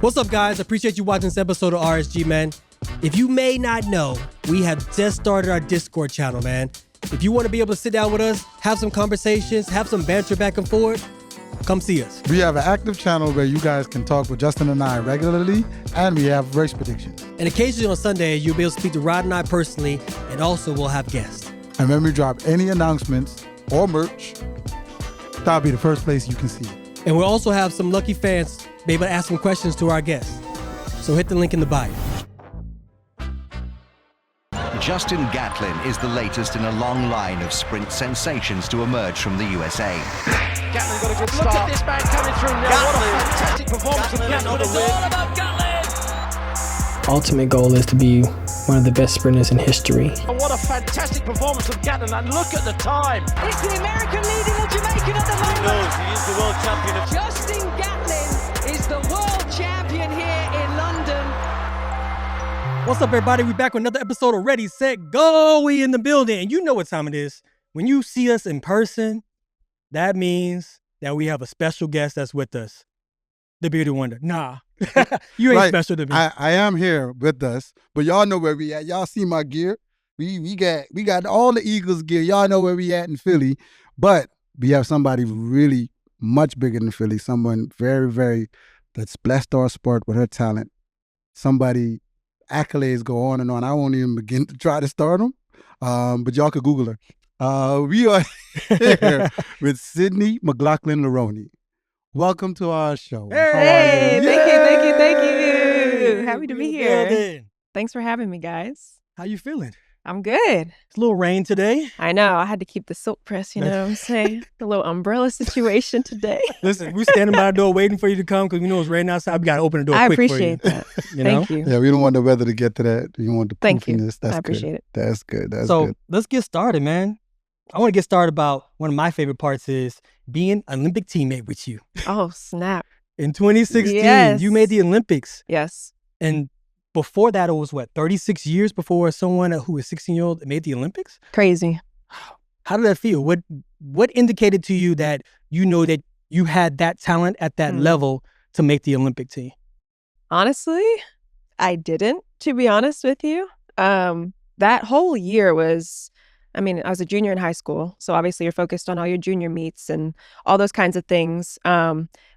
What's up, guys? Appreciate you watching this episode of RSG, man. If you may not know, we have just started our Discord channel, man. If you want to be able to sit down with us, have some conversations, have some banter back and forth, come see us. We have an active channel where you guys can talk with Justin and I regularly, and we have race predictions. And occasionally on Sunday, you'll be able to speak to Rod and I personally, and also we'll have guests. And when we drop any announcements or merch, that'll be the first place you can see it. And we'll also have some lucky fans be able to ask some questions to our guests. So hit the link in the bio. Justin Gatlin is the latest in a long line of sprint sensations to emerge from the USA. Gatlin got a good start. Look at this man coming through now. Gatlin. What a fantastic performance from Gatlin. It's all about Gatlin. Ultimate goal is to be one of the best sprinters in history. And what a fantastic performance from Gatlin, and look at the time. It's the American leading the Jamaican at the moment. He knows he is the world champion. Justin Gatlin is the world champion here in London. What's up, everybody? We back with another episode of Ready, Set, Go. We in the building. And you know what time it is. When you see us in person, that means that we have a special guest that's with us. The Beauty Wonder. Nah, you ain't special to me. I am here with us, but y'all know where we at. Y'all see my gear. We got all the Eagles gear. Y'all know where we at in Philly. But we have somebody really much bigger than Philly. Someone very, very that's blessed our sport with her talent. Somebody, accolades go on and on. I won't even begin to try to start them, but y'all could Google her. We are here with Sydney McLaughlin-Levrone. Welcome to our show. Hey, thank you. Happy to be here. Building. Thanks for having me, guys. How you feeling? I'm good. It's a little rain today. I know. I had to keep the silk press, you know what I'm saying? The little umbrella situation today. Listen, we're standing by the door waiting for you to come because we know it's raining outside. We got to open the door quick for you. I appreciate that. Thank you. Yeah, we don't want the weather to get to that. You want the Thank poofiness. you. That's I appreciate good. it. That's good. That's so good. let's get started, man. I want to get started about one of my favorite parts is being an Olympic teammate with you. Oh, snap. In 2016, Yes. you made the Olympics. Yes. And before that, it was 36 years before someone who was 16-year-old made the Olympics? Crazy. How did that feel? What indicated to you that you know that you had that talent at that level to make the Olympic team? Honestly, I didn't, to be honest with you. That whole year was, I was a junior in high school, so obviously you're focused on all your junior meets and all those kinds of things.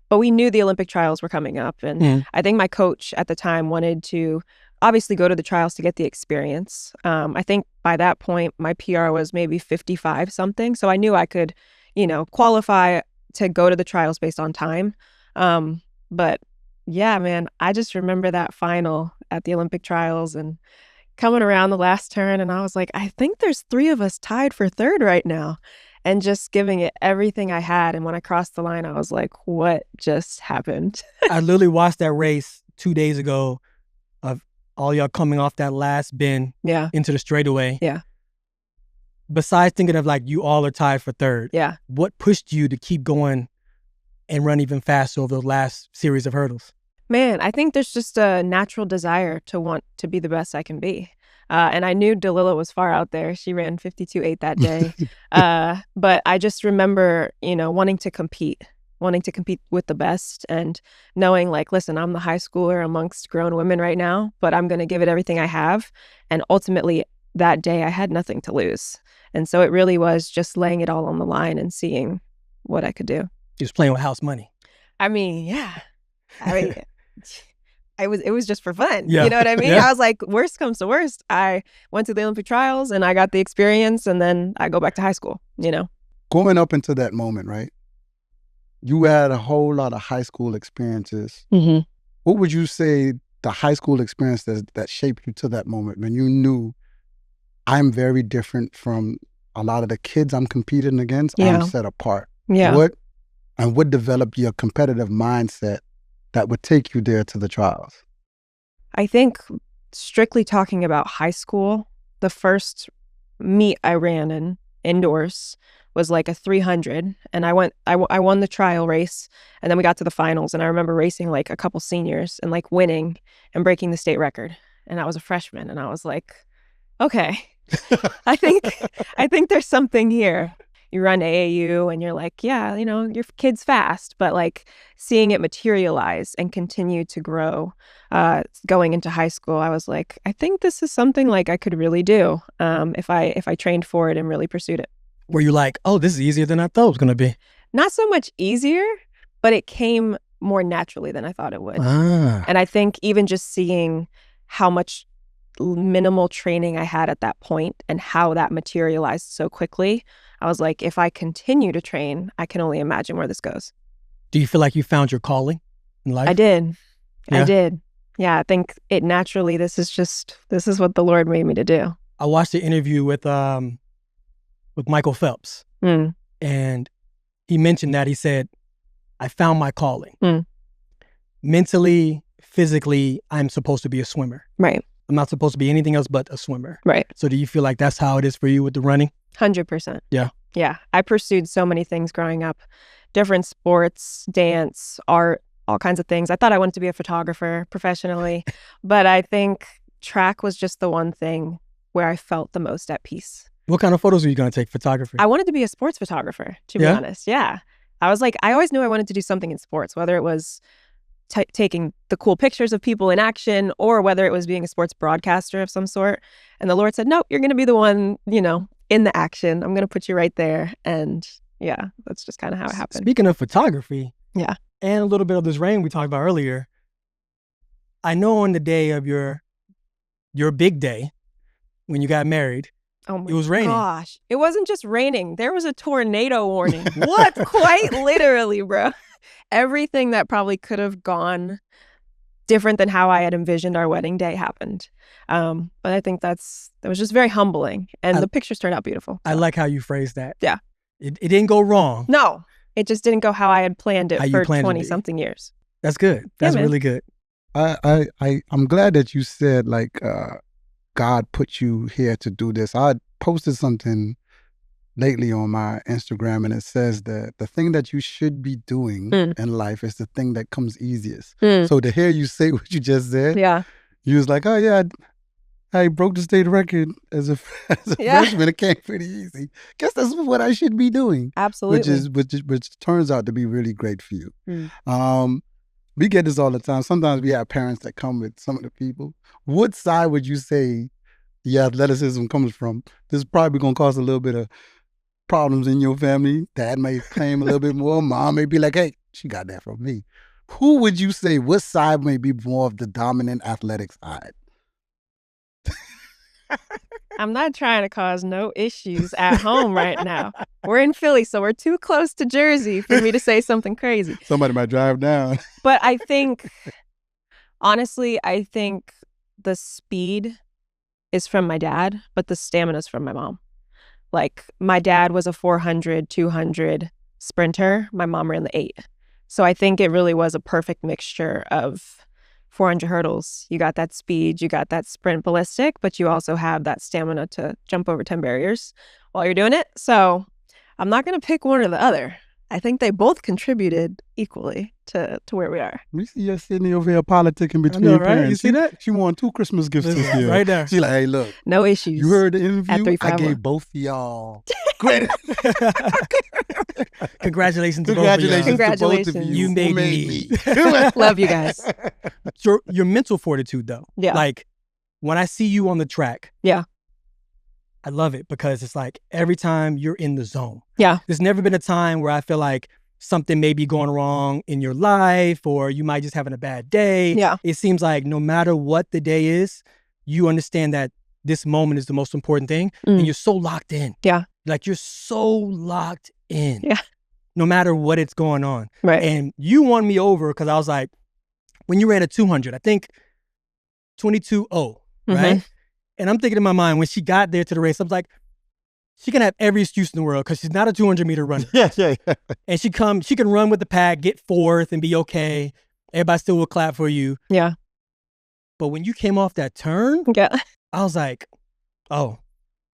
But we knew the Olympic trials were coming up, and I think my coach at the time wanted to obviously go to the trials to get the experience. I think by that point, my PR was maybe 55 something, so I knew I could, qualify to go to the trials based on time. But yeah, man, I just remember that final at the Olympic trials and coming around the last turn, and I was like, I think there's 3 of us tied for third right now. And just giving it everything I had. And when I crossed the line, I was like, what just happened? I literally watched that race 2 days ago of all y'all coming off that last bend into the straightaway. Yeah. Besides thinking of you all are tied for third. Yeah. What pushed you to keep going and run even faster over the last series of hurdles? Man, I think there's just a natural desire to want to be the best I can be. And I knew Dahlilah was far out there. She ran 52.8 that day. But I just remember, wanting to compete with the best and knowing listen, I'm the high schooler amongst grown women right now, but I'm going to give it everything I have. And ultimately that day I had nothing to lose. And so it really was just laying it all on the line and seeing what I could do. You was playing with house money. Yeah. It was just for fun. Yeah. You know what I mean? Yeah. I was like, worst comes to worst, I went to the Olympic trials and I got the experience and then I go back to high school, Going up into that moment, right? You had a whole lot of high school experiences. Mm-hmm. What would you say the high school experience that shaped you to that moment when you knew I'm very different from a lot of the kids I'm competing against? Yeah. I'm set apart. Yeah. What developed your competitive mindset that would take you there to the trials? I think strictly talking about high school, the first meet I ran in indoors was a 300, and I won the trial race, and then we got to the finals, and I remember racing a couple seniors and winning and breaking the state record, and I was a freshman, and I was like, okay, I think there's something here. you run AAU and you're like, yeah, you know, your kid's fast, but like seeing it materialize and continue to grow, going into high school, I was like, I think this is something like I could really do, if I trained for it and really pursued it. Were you like, oh, this is easier than I thought it was going to be? Not so much easier, but it came more naturally than I thought it would. And I think even just seeing how much minimal training I had at that point and how that materialized so quickly, I was like, if I continue to train, I can only imagine where this goes. Do you feel like you found your calling in life? I did. Yeah? I did. Yeah, I think it naturally, this is what the Lord made me to do. I watched the interview with Michael Phelps, and he mentioned that. He said, I found my calling. Mentally, physically, I'm supposed to be a swimmer. Right. I'm not supposed to be anything else but a swimmer. Right. So do you feel like that's how it is for you with the running? 100%. Yeah. Yeah. I pursued so many things growing up, different sports, dance, art, all kinds of things. I thought I wanted to be a photographer professionally, but I think track was just the one thing where I felt the most at peace. What kind of photos are you going to take? Photography? I wanted to be a sports photographer, to be honest. Yeah. I was like, I always knew I wanted to do something in sports, whether it was taking the cool pictures of people in action or whether it was being a sports broadcaster of some sort. And the Lord said, nope, you're going to be the one, you know, in the action. I'm going to put you right there. And yeah, that's just kind of how it happened. Speaking of photography, yeah, and a little bit of this rain we talked about earlier, I know on the day of your big day when you got married, it was raining. Gosh, it wasn't just raining. There was a tornado warning. What? Quite literally, bro. Everything that probably could have gone different than how I had envisioned our wedding day happened. But I think that was just very humbling. And the pictures turned out beautiful. So. I like how you phrased that. Yeah. It didn't go wrong. No, it just didn't go how I had planned it for planned 20-something years. That's good. That's really good. I'm glad that you said like God put you here to do this. I posted something lately on my Instagram and it says that the thing that you should be doing in life is the thing that comes easiest. So to hear you say what you just said, you was like, oh yeah, I broke the state record as a freshman. It came pretty easy. Guess that's what I should be doing. Absolutely. Which turns out to be really great for you. We get this all the time. Sometimes we have parents that come with some of the people. What side would you say the athleticism comes from? This is probably going to cause a little bit of problems in your family. Dad may claim a little bit more. Mom may be like, hey, she got that from me. Who would you say, what side may be more of the dominant athletic side? I'm not trying to cause no issues at home right now. We're in Philly, so we're too close to Jersey for me to say something crazy. Somebody might drive down. But I think, honestly, the speed is from my dad, but the stamina is from my mom. Like, my dad was a 400, 200 sprinter. My mom ran the 8. So I think it really was a perfect mixture of 400 hurdles. You got that speed, you got that sprint ballistic, but you also have that stamina to jump over 10 barriers while you're doing it. So I'm not going to pick one or the other. I think they both contributed equally to where we are. We see you sitting over here politicking between right? parents. You see that? She won 2 Christmas gifts this year. Right there. She's like, hey, look. No issues. You heard the interview? I 351. gave both of y'all credit. Congratulations to both of y'all. Congratulations. To both of you. You made me. Love you guys. Your mental fortitude, though. Yeah. Like, when I see you on the track. Yeah. I love it because it's like every time you're in the zone. Yeah. There's never been a time where I feel like something may be going wrong in your life or you might just having a bad day. Yeah. It seems like no matter what the day is, you understand that this moment is the most important thing and you're so locked in. Yeah. Like you're so locked in. Yeah. No matter what it's going on. Right. And you won me over because I was like, when you ran a 200, I think 22-0, right? And I'm thinking in my mind, when she got there to the race, I was like, she can have every excuse in the world because she's not a 200-meter runner. Yeah. And she can run with the pack, get fourth and be okay. Everybody still will clap for you. Yeah. But when you came off that turn, Yeah. I was like, oh,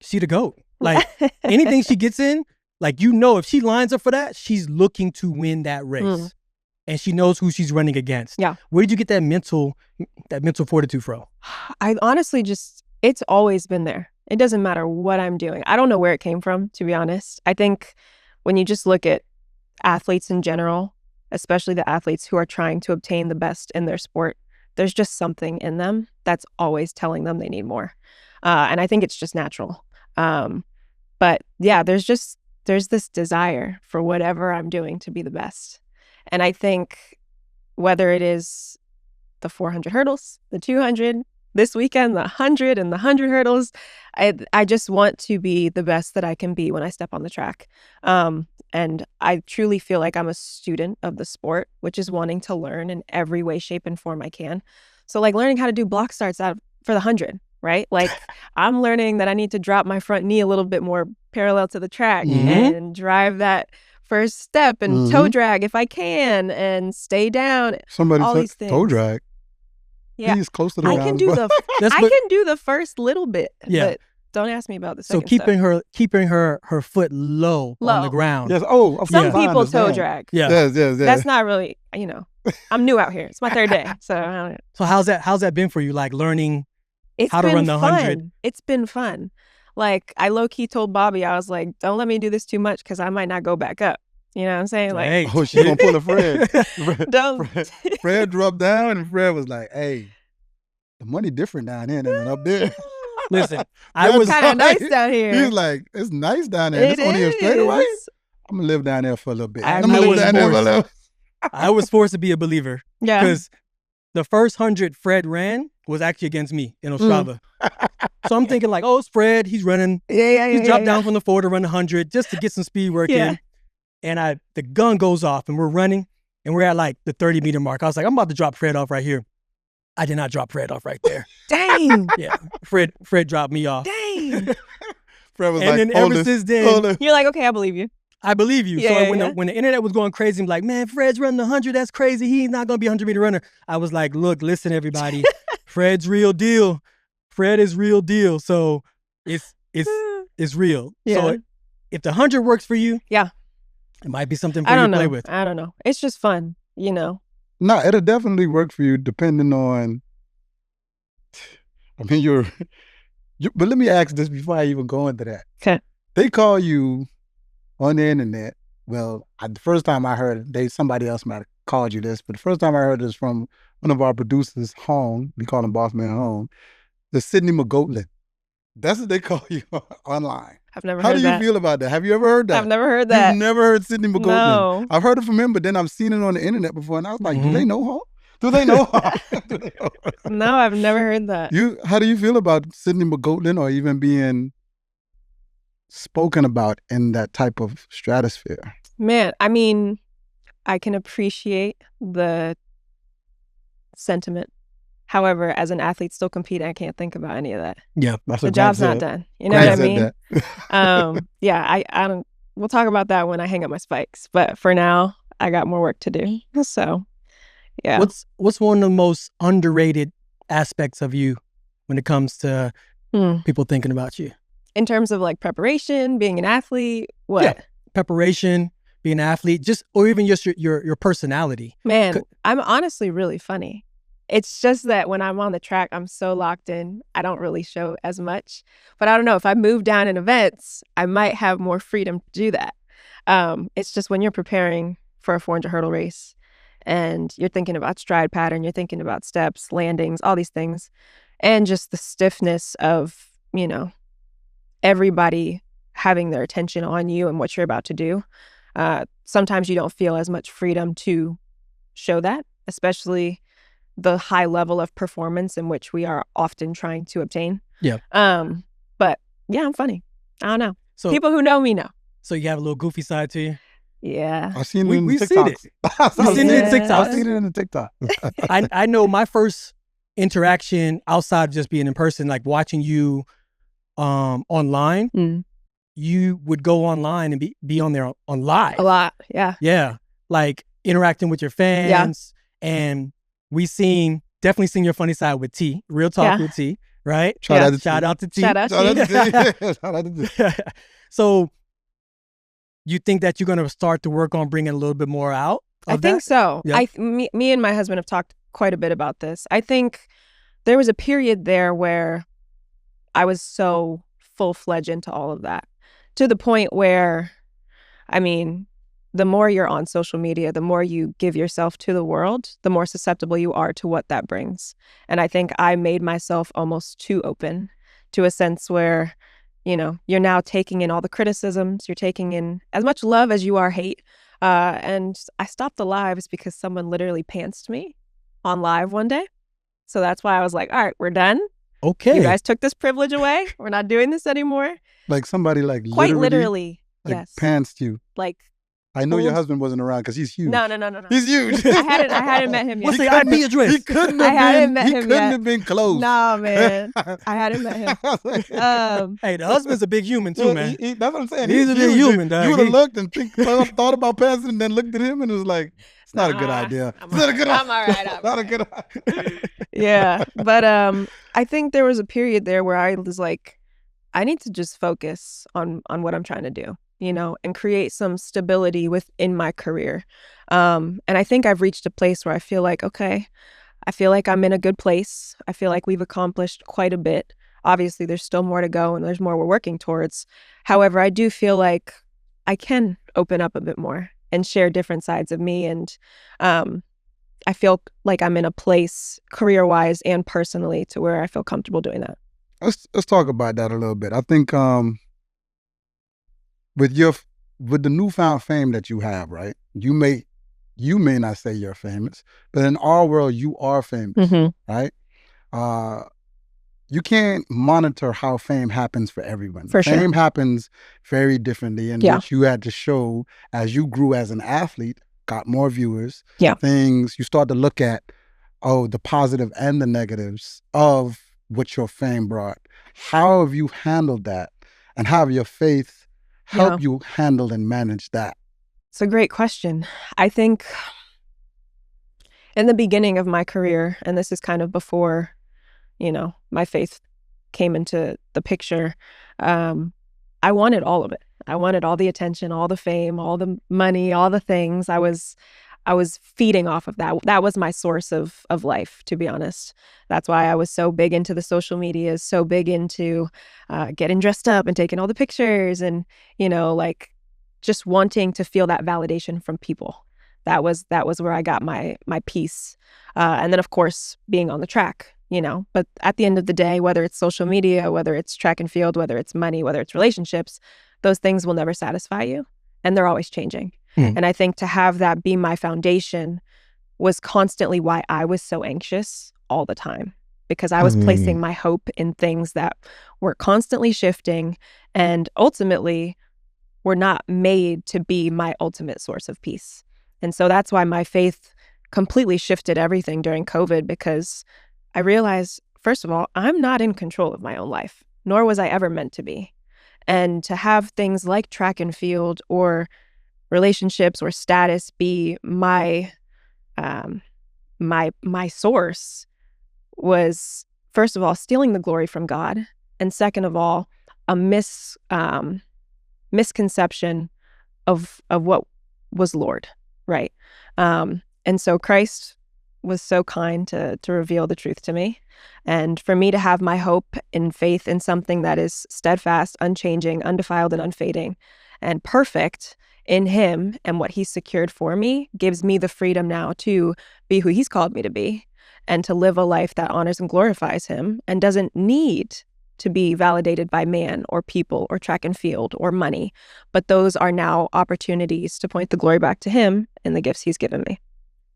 she the GOAT. Like anything she gets in, like, you know, if she lines up for that, she's looking to win that race. And she knows who she's running against. Yeah. Where did you get that mental fortitude from? I honestly it's always been there. It doesn't matter what I'm doing. I don't know where it came from, to be honest. I think when you just look at athletes in general, especially the athletes who are trying to obtain the best in their sport, there's just something in them that's always telling them they need more. And I think it's just natural. But yeah, there's this desire for whatever I'm doing to be the best. And I think whether it is the 400 hurdles, the 200, this weekend, the 100 and the 100 hurdles, I just want to be the best that I can be when I step on the track. And I truly feel like I'm a student of the sport, which is wanting to learn in every way, shape, and form I can. So like learning how to do block starts for the 100, right? Like I'm learning that I need to drop my front knee a little bit more parallel to the track and drive that first step and toe drag if I can and stay down. Somebody all said these things. toe drag. Yeah, He's close to the I ground. can do the first little bit. Yeah. But don't ask me about the So second keeping her foot low on the ground. Yes. Oh, of Some course, I people toe understand. drag. Yeah. Yes. That's not really, I'm new out here. It's my third day. So I don't know. So how's that been for you? Like learning It's how to been run the fun. 100? It's been fun. Like I low-key told Bobby, I was like, don't let me do this too much because I might not go back up. You know what I'm saying? Like, Hey, Oh, she's gonna pull a Fred. don't. Fred dropped down, and Fred was like, "Hey, the money different down here than up there." listen, I was kind of nice down here. He's like, "It's nice down there. It It's only a straightaway. is. I'm gonna live down there for a little bit. I I'm gonna was live down there for a forced. little." I was forced to be a believer Yeah. because the first 100 Fred ran was actually against me in Ostrava. So I'm thinking like, oh, it's Fred. He's running. Yeah. He's dropped down from the 4 to run the 100 just to get some speed work Yeah. in. And the gun goes off and we're running and we're at like the 30-meter mark. I was like, I'm about to drop Fred off right here. I did not drop Fred off right there. Dang. Yeah, Fred dropped me off. Dang. Fred was And like, then "Hold ever this, since then, hold this." You're like, okay, I believe you. I believe you. Yeah, So yeah. when the internet was going crazy, I'm like, man, Fred's running the 100. That's crazy. He's not going to be a 100-meter runner. I was like, look, listen, everybody. Fred's real deal. Fred is real deal. So it's real. Yeah. So if the 100 works for you, Yeah. it might be something for I you don't to play know. with. I don't know. It's just fun, No, it'll definitely work for you depending on. I mean, but let me ask this before I even go into that. Okay. They call you on the internet. Well, the first time I heard it, somebody else might have called you this, but the first time I heard this from one of our producers, Hong. We call him Boss Man Hong. The Sydney McLaughlin. That's what they call you online. I've never How heard do that. you feel about that? Have you ever heard that? I've never heard that. You've never heard Sydney McLaughlin? No. I've heard it from him, but then I've seen it on the internet before, and I was like, Mm-hmm. do they know Hong? Do they know Hong? Do they know? No, I've never heard that. How do you feel about Sydney McLaughlin or even being spoken about in that type of stratosphere? Man, I mean, I can appreciate the sentiment. However, as an athlete still competing, I can't think about any of that. Yeah. That's The what job's Grant not said. done. You know what I Grant said mean? that. Yeah, I don't. We'll talk about that when I hang up my spikes. But for now, I got more work to do. So, yeah. What's one of the most underrated aspects of you when it comes to people thinking about you? In terms of like preparation, being an athlete, what? Yeah. Preparation, being an athlete, or even just your personality. Man, I'm honestly really funny. It's just that when I'm on the track, I'm so locked in, I don't really show as much. But I don't know, if I move down in events, I might have more freedom to do that. It's just when you're preparing for a 400 hurdle race and you're thinking about stride pattern, you're thinking about steps, landings, all these things, and just the stiffness of, everybody having their attention on you and what you're about to do. Sometimes you don't feel as much freedom to show that, especially the high level of performance in which we are often trying to obtain. Yeah. But yeah, I'm funny. I don't know. So People who know me know. So you have a little goofy side to you. Yeah. I've seen it in the We've seen TikToks. it. We've seen it in TikToks. I've seen it in the TikTok. I know my first interaction outside of just being in person, like watching you online, you would go online and be on there on live. A lot. Yeah. Yeah. Like interacting with your fans. And definitely seen your funny side with T. Real talk with T, right? Shout out to T. Shout out to T. Shout out Shout out to to you. T. Shout out to T. So you think that you're going to start to work on bringing a little bit more out of I think that? so. Yeah. Me and my husband have talked quite a bit about this. I think there was a period there where I was so full-fledged into all of that, to the point where, I mean, the more you're on social media, the more you give yourself to the world, the more susceptible you are to what that brings. And I think I made myself almost too open, to a sense where, you know, you're now taking in all the criticisms, you're taking in as much love as you are hate. And I stopped the lives because someone literally pantsed me on live one day. So that's why I was like, all right, we're done. Okay. You guys took this privilege away. We're not doing this anymore. Like somebody like Quite literally, like yes. pantsed you. Like, I know your pulled- husband wasn't around because he's huge. no. He's huge. I hadn't met him yet. What's the IP address? He couldn't I have hadn't been. met He him couldn't yet. have been close. Nah, man. I hadn't met him. Hey, the husband's a big human too, man. That's what I'm saying. He's a big huge. human, dog. You would have looked and thought about passing, and then looked at him and was like, "It's not a good idea. I'm It's not a good I'm idea. all right. It's not a good idea." Yeah, but I think there was a period there where I was like, I need to just focus on what I'm trying to do, you know, and create some stability within my career. And I think I've reached a place where I feel like, okay, I feel like I'm in a good place. I feel like we've accomplished quite a bit. Obviously, there's still more to go and there's more we're working towards. However, I do feel like I can open up a bit more and share different sides of me. And I feel like I'm in a place career-wise and personally to where I feel comfortable doing that. Let's talk about that a little bit. I think with the newfound fame that you have, right? You may not say you're famous, but in our world, you are famous, right? You can't monitor how fame happens for everyone. For sure. Fame happens very differently, in Yeah. which you had to show as you grew as an athlete, got more viewers. Yeah. Things you start to look at, the positive and the negatives of what your fame brought. How have you handled that, and how have your faith helped you handle and manage that? It's a great question. I think in the beginning of my career, and this is kind of before, you know, my faith came into the picture, I wanted all of it. I wanted all the attention, all the fame, all the money, all the things. I was feeding off of that. That was my source of life, to be honest. That's why I was so big into the social media, so big into getting dressed up and taking all the pictures and, you know, like just wanting to feel that validation from people. That was where I got my peace. And then, of course, being on the track, you know. But at the end of the day, whether it's social media, whether it's track and field, whether it's money, whether it's relationships, those things will never satisfy you. And they're always changing. And I think to have that be my foundation was constantly why I was so anxious all the time, because I was placing my hope in things that were constantly shifting and ultimately were not made to be my ultimate source of peace. And so that's why my faith completely shifted everything during COVID, because I realized, first of all, I'm not in control of my own life, nor was I ever meant to be. And to have things like track and field or relationships or status be my source was, first of all, stealing the glory from God, and second of all, a misconception of what was Lord, right? And so Christ was so kind to reveal the truth to me, and for me to have my hope and faith in something that is steadfast, unchanging, undefiled, and unfading, and perfect in him and what he's secured for me, gives me the freedom now to be who he's called me to be and to live a life that honors and glorifies him and doesn't need to be validated by man or people or track and field or money. But those are now opportunities to point the glory back to him and the gifts he's given me.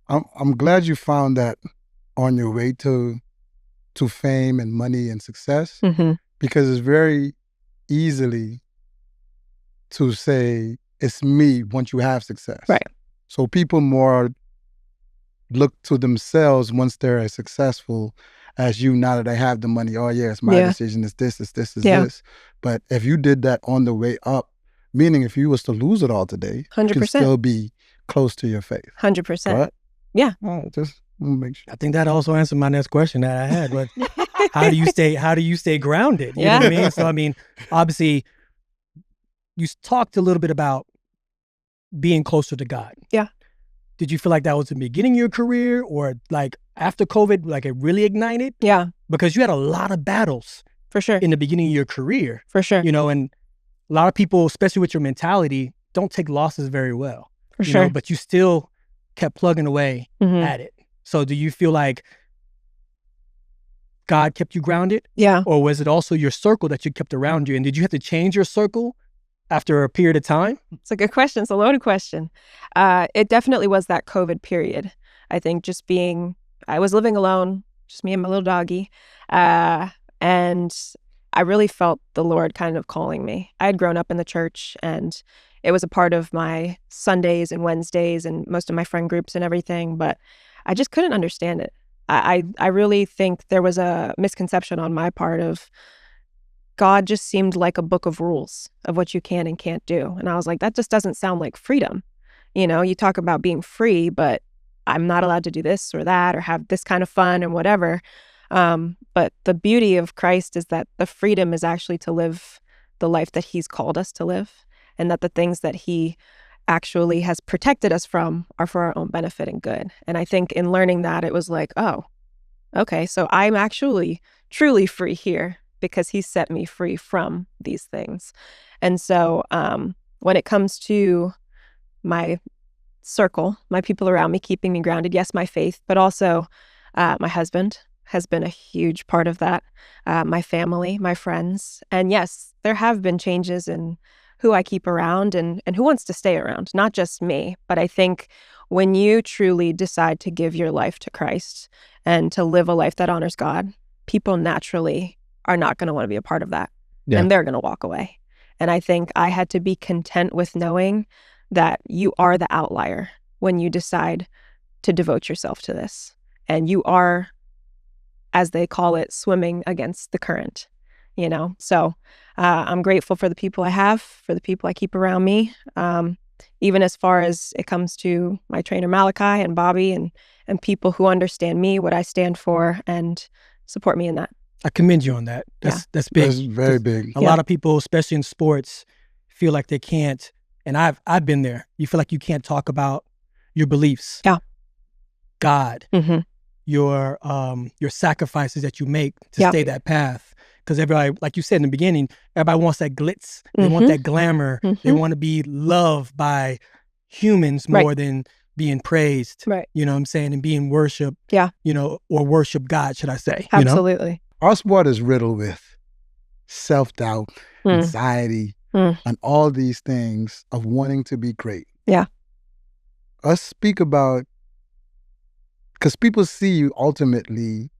I'm glad you found that on your way to fame and money and success, because it's very easily to say it's me once you have success. Right. So people more look to themselves once they're as successful as you, now that they have the money. Oh yeah, it's my decision, it's this, this. But if you did that on the way up, meaning if you was to lose it all today, 100%. you can still be close to your faith. 100%. Right? Yeah. Just make sure. I think that also answered my next question that I had. But how do you stay grounded? You know what I mean? So I mean, obviously, you talked a little bit about being closer to God. Yeah. Did you feel like that was the beginning of your career, or like after COVID, like it really ignited? Yeah. Because you had a lot of battles For sure. in the beginning of your career. For sure. You know, and a lot of people, especially with your mentality, don't take losses very well. For you sure. know, but you still kept plugging away Mhm. at it. So do you feel like God kept you grounded? Yeah. Or was it also your circle that you kept around you? And did you have to change your circle after a period of time? It's a good question. It's a loaded question. It definitely was that COVID period. I think I was living alone, just me and my little doggy. And I really felt the Lord kind of calling me. I had grown up in the church, and it was a part of my Sundays and Wednesdays and most of my friend groups and everything, but I just couldn't understand it. I really think there was a misconception on my part of God just seemed like a book of rules of what you can and can't do. And I was like, that just doesn't sound like freedom. You know, you talk about being free, but I'm not allowed to do this or that or have this kind of fun and whatever. But the beauty of Christ is that the freedom is actually to live the life that he's called us to live, and that the things that he actually has protected us from are for our own benefit and good. And I think in learning that, it was like, oh, okay, so I'm actually truly free here because he set me free from these things. And so when it comes to my circle, my people around me keeping me grounded, yes, my faith, but also my husband has been a huge part of that, my family, my friends. And yes, there have been changes in who I keep around and who wants to stay around, not just me. But I think when you truly decide to give your life to Christ and to live a life that honors God, people naturally are not going to want to be a part of that. Yeah. And they're going to walk away. And I think I had to be content with knowing that you are the outlier when you decide to devote yourself to this. And you are, as they call it, swimming against the current, you know? So I'm grateful for the people I have, for the people I keep around me, even as far as it comes to my trainer Malachi and Bobby and people who understand me, what I stand for, and support me in that. I commend you on that. That's big. That's very big. A lot of people, especially in sports, feel like they can't, and I've been there. You feel like you can't talk about your beliefs. Yeah. God. Mm-hmm. Your sacrifices that you make to stay that path. Because everybody, like you said in the beginning, everybody wants that glitz. They want that glamour. They want to be loved by humans more than being praised. Right. You know what I'm saying? And being worshiped. Yeah. You know, or worship God, should I say. Absolutely. You know? Our sport is riddled with self-doubt, anxiety, and all these things of wanting to be great. Yeah. Us speak about, because people see you ultimately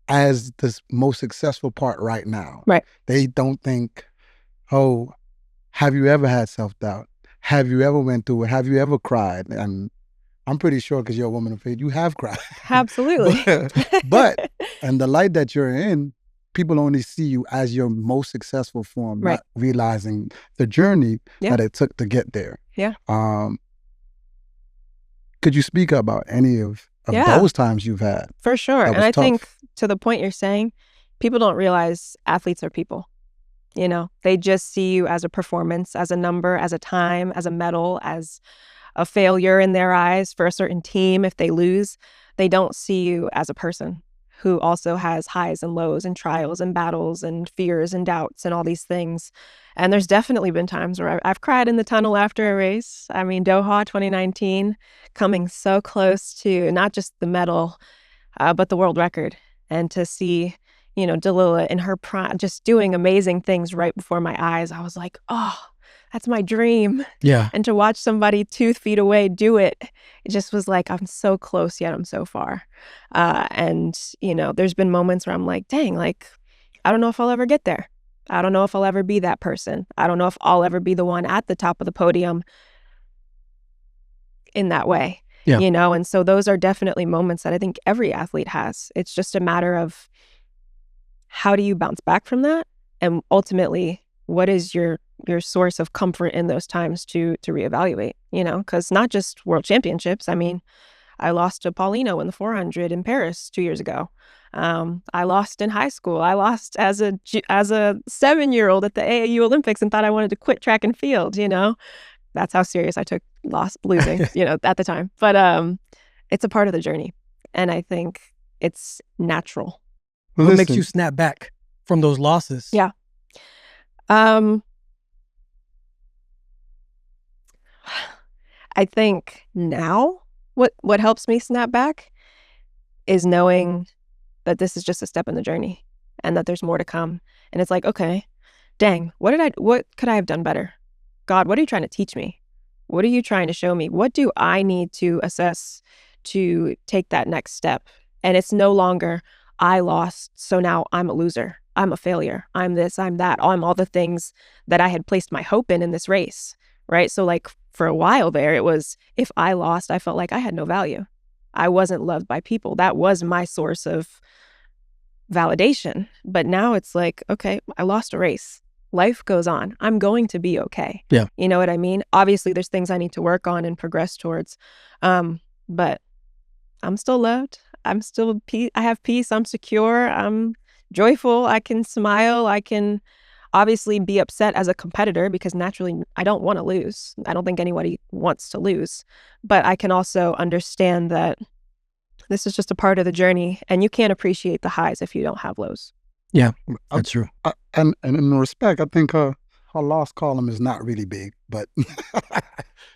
as the most successful part right now. Right. They don't think, oh, have you ever had self-doubt? Have you ever went through it? Have you ever cried? And I'm pretty sure, because you're a woman of faith, you have cried. Absolutely. but and the light that you're in, people only see you as your most successful form, not realizing the journey that it took to get there. Yeah. Could you speak about any of those times you've had? For sure. And I tough. think to the point you're saying, people don't realize athletes are people. You know, they just see you as a performance, as a number, as a time, as a medal, as a failure in their eyes for a certain team if they lose. They don't see you as a person who also has highs and lows and trials and battles and fears and doubts and all these things. And there's definitely been times where I've cried in the tunnel after a race. I mean, Doha 2019, coming so close to not just the medal, but the world record. And to see, you know, Dahlilah in her prime, just doing amazing things right before my eyes, I was like, oh, that's my dream. Yeah. And to watch somebody 2 feet away do it, it just was like, I'm so close, yet I'm so far. And, you know, there's been moments where I'm like, dang, like, I don't know if I'll ever get there. I don't know if I'll ever be that person. I don't know if I'll ever be the one at the top of the podium in that way, you know? And so those are definitely moments that I think every athlete has. It's just a matter of how do you bounce back from that? And ultimately, what is your source of comfort in those times to reevaluate, you know? Because not just world championships. I mean, I lost to Paulino in the 400 in Paris 2 years ago. I lost in high school. I lost as a 7-year-old at the AAU Olympics and thought I wanted to quit track and field, you know? That's how serious I took losing, you know, at the time. But it's a part of the journey. And I think it's natural. What makes you snap back? from those losses? Yeah. I think now what helps me snap back is knowing that this is just a step in the journey and that there's more to come. And it's like, okay, dang, what could I have done better? God, what are you trying to teach me? What are you trying to show me? What do I need to assess to take that next step? And it's no longer, I lost, so now I'm a loser. I'm a failure. I'm this, I'm that. I'm all the things that I had placed my hope in this race, right? So like for a while there, it was, if I lost, I felt like I had no value. I wasn't loved by people. That was my source of validation. But now it's like, okay, I lost a race. Life goes on. I'm going to be okay. Yeah. You know what I mean? Obviously, there's things I need to work on and progress towards. But I'm still loved. I have peace. I'm secure. I'm joyful. I can smile. I can obviously be upset as a competitor because naturally I don't want to lose. I don't think anybody wants to lose. But I can also understand that this is just a part of the journey and you can't appreciate the highs if you don't have lows. Yeah, that's true. And in respect, I think her loss column is not really big, but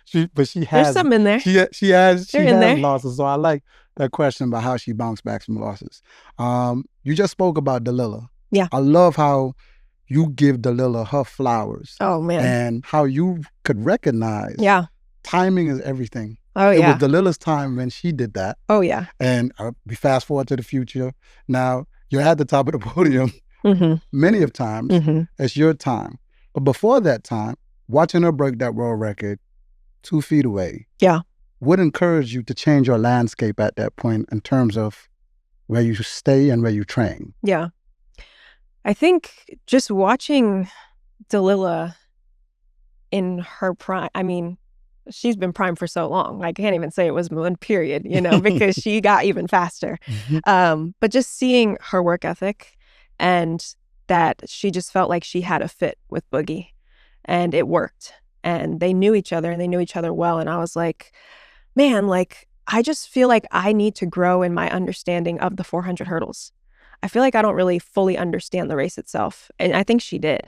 she has There's some in there. She has there. losses. So I like that question about how she bounced back from losses. You just spoke about Dahlilah. Yeah. I love how you give Dahlilah her flowers. Oh man. And how you could recognize timing is everything. Oh It yeah. was Delilah's time when she did that. Oh yeah. And we fast forward to the future. Now you're at the top of the podium many of times. It's your time. But before that time, watching her break that world record 2 feet away would encourage you to change your landscape at that point in terms of where you stay and where you train. Yeah. I think just watching Dahlilah in her prime, I mean, she's been prime for so long. Like, I can't even say it was one period, you know, because she got even faster. But just seeing her work ethic and that she just felt like she had a fit with Boogie and it worked. And they knew each other and they knew each other well. And I was like, man, like, I just feel like I need to grow in my understanding of the 400 hurdles. I feel like I don't really fully understand the race itself. And I think she did.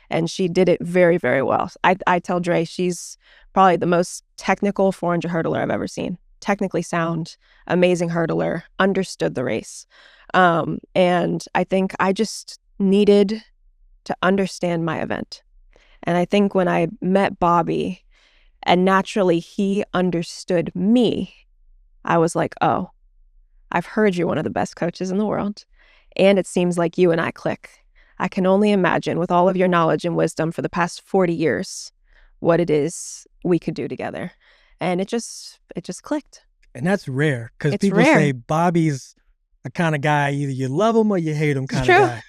And she did it very, very well. I tell Dre she's probably the most technical 400 hurdler I've ever seen. Technically sound, amazing hurdler, understood the race. And I think I just needed to understand my event. And I think when I met Bobby and naturally he understood me, I was like, oh, I've heard you're one of the best coaches in the world. And it seems like you and I click. I can only imagine with all of your knowledge and wisdom for the past 40 years, what it is we could do together. And it just clicked. And that's rare because people rare. say Bobby's a kind of guy, either you love him or you hate him kind True. of guy.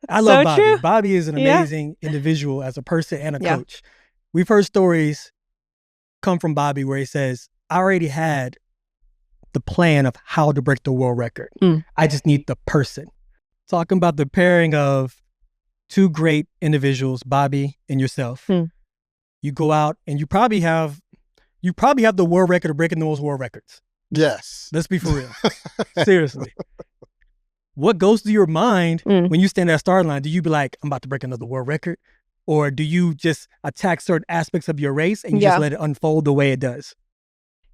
I love So Bobby. true. Bobby is an amazing individual as a person and a coach. We've heard stories come from Bobby where he says, I already had the plan of how to break the world record. I just need the person. Talking about the pairing of two great individuals, Bobby and yourself. You go out and you probably have the world record of breaking the most world records. Yes. Let's be for real. Seriously. What goes through your mind when you stand at that starting line? Do you be like, I'm about to break another world record? Or do you just attack certain aspects of your race and you just let it unfold the way it does?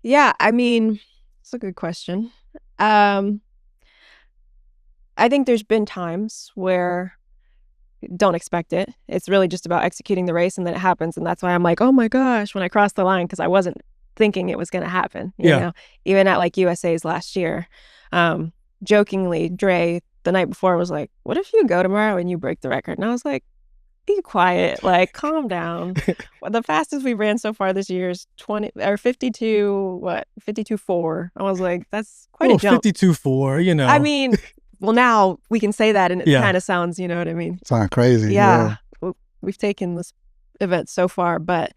Yeah, I mean, it's a good question. I think there's been times where don't expect it. It's really just about executing the race and then it happens. And that's why I'm like, oh my gosh, when I crossed the line, because I wasn't thinking it was going to happen. You know, even at like USA's last year, jokingly, Dre the night before was like, what if you go tomorrow and you break the record? And I was like, be quiet, like calm down. The fastest we ran so far this year is 52.4. I was like, that's quite a jump. 52.4, you know. I mean, well, now we can say that and it kind of sounds, you know what I mean? Sounds crazy. Yeah. We've taken this event so far, but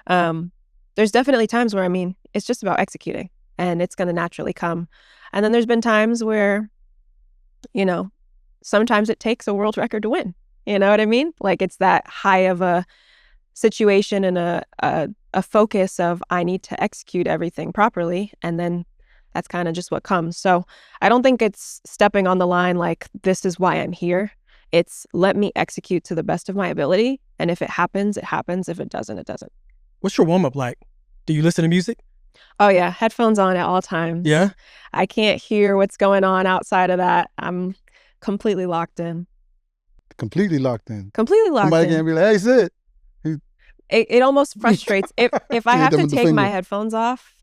there's definitely times where, I mean, it's just about executing and it's going to naturally come. And then there's been times where, you know, sometimes it takes a world record to win. You know what I mean? Like it's that high of a situation and a focus of I need to execute everything properly. And then that's kind of just what comes. So I don't think it's stepping on the line like this is why I'm here. It's let me execute to the best of my ability. And if it happens, it happens. If it doesn't, it doesn't. What's your warm-up like? Do you listen to music? Oh, yeah. Headphones on at all times. Yeah? I can't hear what's going on outside of that. I'm completely locked in. Completely locked in. Completely locked Somebody in. can't be like, hey, Sid. It almost frustrates. If I Hit have them to with the take my finger. headphones off,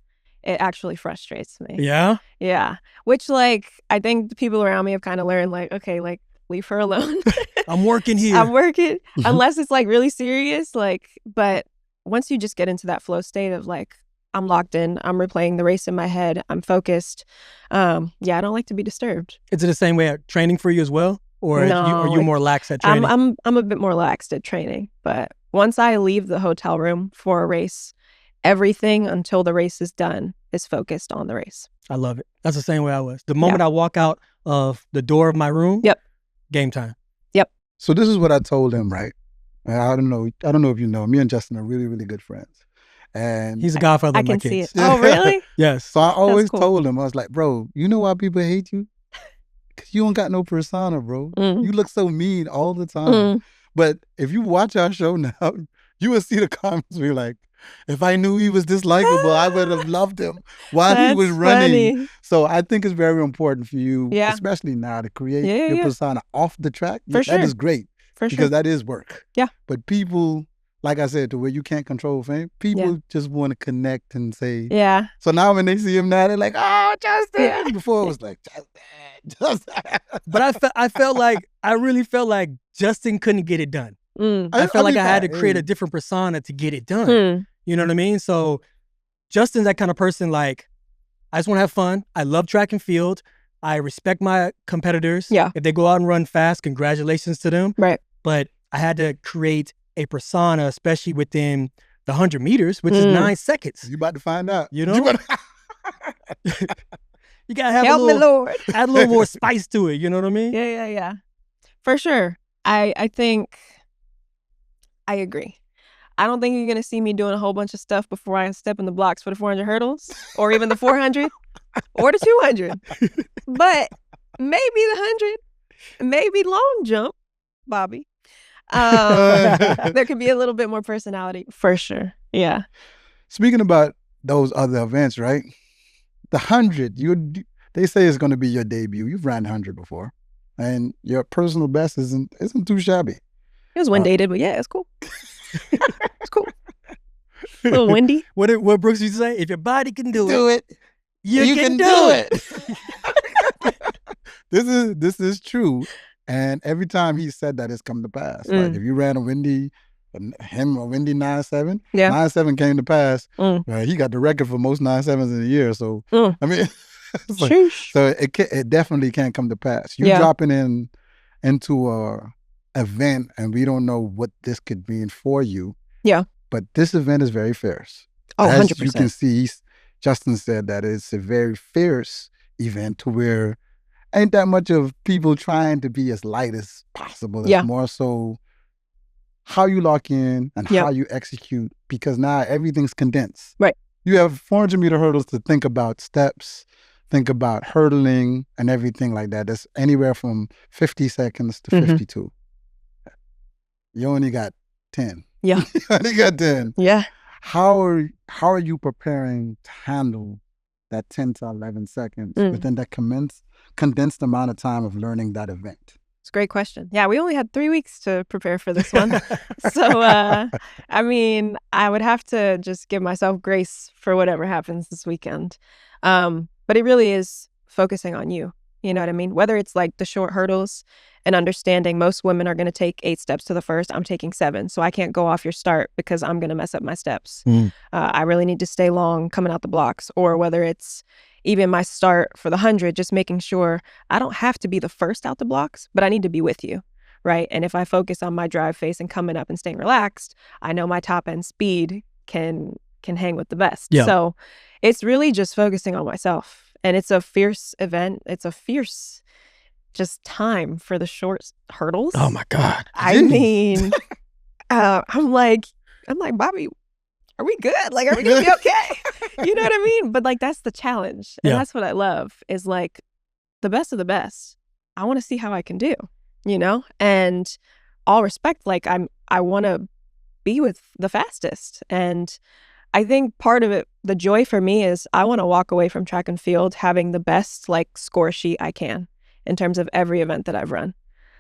it actually frustrates me. Yeah? Yeah. Which, like, I think the people around me have kind of learned, like, okay, like, leave her alone. I'm working here. I'm working. Unless it's, like, really serious. Like, but once you just get into that flow state of, like, I'm locked in, I'm replaying the race in my head, I'm focused. Yeah, I don't like to be disturbed. Is it the same way at training for you as well? Or No, are you more lax at training? I'm a bit more laxed at training, but once I leave the hotel room for a race, everything until the race is done is focused on the race. I love it. That's the same way I was. The moment I walk out of the door of my room, game time. So this is what I told him, right? And I don't know if you know, me and Justin are really, really good friends. And He's a godfather I of my can see kids. it. Oh, really? Yes. so I always cool. told him, I was like, bro, you know why people hate you? Because you don't got no persona, bro. You look so mean all the time. But if you watch our show now, you will see the comments where you're like, if I knew he was this likable, I would have loved him while he was running. Funny. So I think it's very important for you, Yeah. especially now, to create Yeah, your yeah. persona off the track. For sure. That is great For because sure. that is work. Yeah. But people, like I said, to where you can't control fame, people just want to connect and say. Yeah. So now when they see him now, they're like, oh, Justin. Yeah. Before it was like, Justin. But I really felt like Justin couldn't get it done. I felt like I had to create a different persona to get it done. You know what I mean? So Justin's that kind of person, like, I just want to have fun. I love track and field. I respect my competitors. Yeah. If they go out and run fast, congratulations to them. Right. But I had to create a persona, especially within the 100 meters, which is 9 seconds. You about to find out. You know? You got to have Help me, Lord. add a little more spice to it. You know what I mean? Yeah. For sure. I think I agree. I don't think you're going to see me doing a whole bunch of stuff before I step in the blocks for the 400 hurdles or even the 400 or the 200. But maybe the 100, maybe long jump, Bobby. There could be a little bit more personality for sure. Yeah. Speaking about those other events, right? The 100, they say it's going to be your debut. You've ran 100 before, and your personal best isn't too shabby. It was wind dated, but yeah, it's cool. It's cool. A little windy. What Brooks used to say? If your body can do it, you can do it. This is true, and every time he said that, it's come to pass. Like if you ran a windy 9.7, 9.7 came to pass. He got the record for most 9.7s in a year. So I mean, so it definitely can come to pass. You're dropping into a event, and we don't know what this could mean for you. Yeah. But this event is very fierce. Oh, As 100%. you can see, Justin said that it's a very fierce event to where ain't that much of people trying to be as light as possible. It's more so how you lock in and how you execute, because now everything's condensed. Right. You have 400 meter hurdles to think about steps, think about hurdling and everything like that. That's anywhere from 50 seconds to 52. You only got 10. Yeah. You only got 10. Yeah. How are you preparing to handle that 10 to 11 seconds within that condensed amount of time of learning that event? It's a great question. Yeah, we only had 3 weeks to prepare for this one. So, I mean, I would have to just give myself grace for whatever happens this weekend. But it really is focusing on you. You know what I mean? Whether it's like the short hurdles and understanding most women are going to take 8 steps to the first. I'm taking 7. So I can't go off your start because I'm going to mess up my steps. I really need to stay long coming out the blocks. Or whether it's even my start for the 100, just making sure I don't have to be the first out the blocks, but I need to be with you, right? And if I focus on my drive face and coming up and staying relaxed, I know my top end speed can hang with the best. Yeah. So it's really just focusing on myself. And it's a fierce event. It's a fierce just time for the short hurdles. Oh my God. I mean, I'm like, Bobby, are we good? Like, are we gonna be okay? You know what I mean? But like, that's the challenge. And that's what I love is like the best of the best. I want to see how I can do. you know? And all respect, like I want to be with the fastest. And I think part of it, the joy for me is I want to walk away from track and field having the best like score sheet I can in terms of every event that I've run.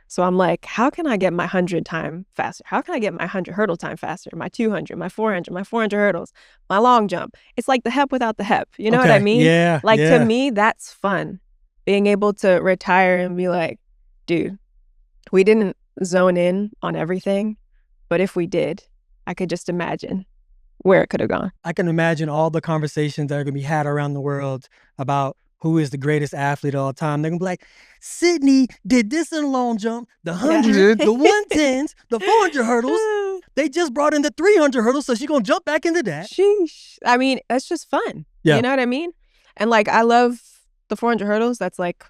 So I'm like, how can I get my 100 time faster? How can I get my 100 hurdle time faster? My 200, my 400, my 400 hurdles, my long jump. It's like the hep without the hep. You know what I mean? Yeah. Like to me, that's fun. Being able to retire and be like, dude, we didn't zone in on everything, but if we did, I could just imagine where it could have gone. I can imagine all the conversations that are going to be had around the world about who is the greatest athlete of all time. They're going to be like, Sydney did this in a long jump, the 100, the 110s, the 400 hurdles. They just brought in the 300 hurdles, so she's going to jump back into that. Sheesh. I mean, that's just fun. Yeah. You know what I mean? And like, I love the 400 hurdles. That's like,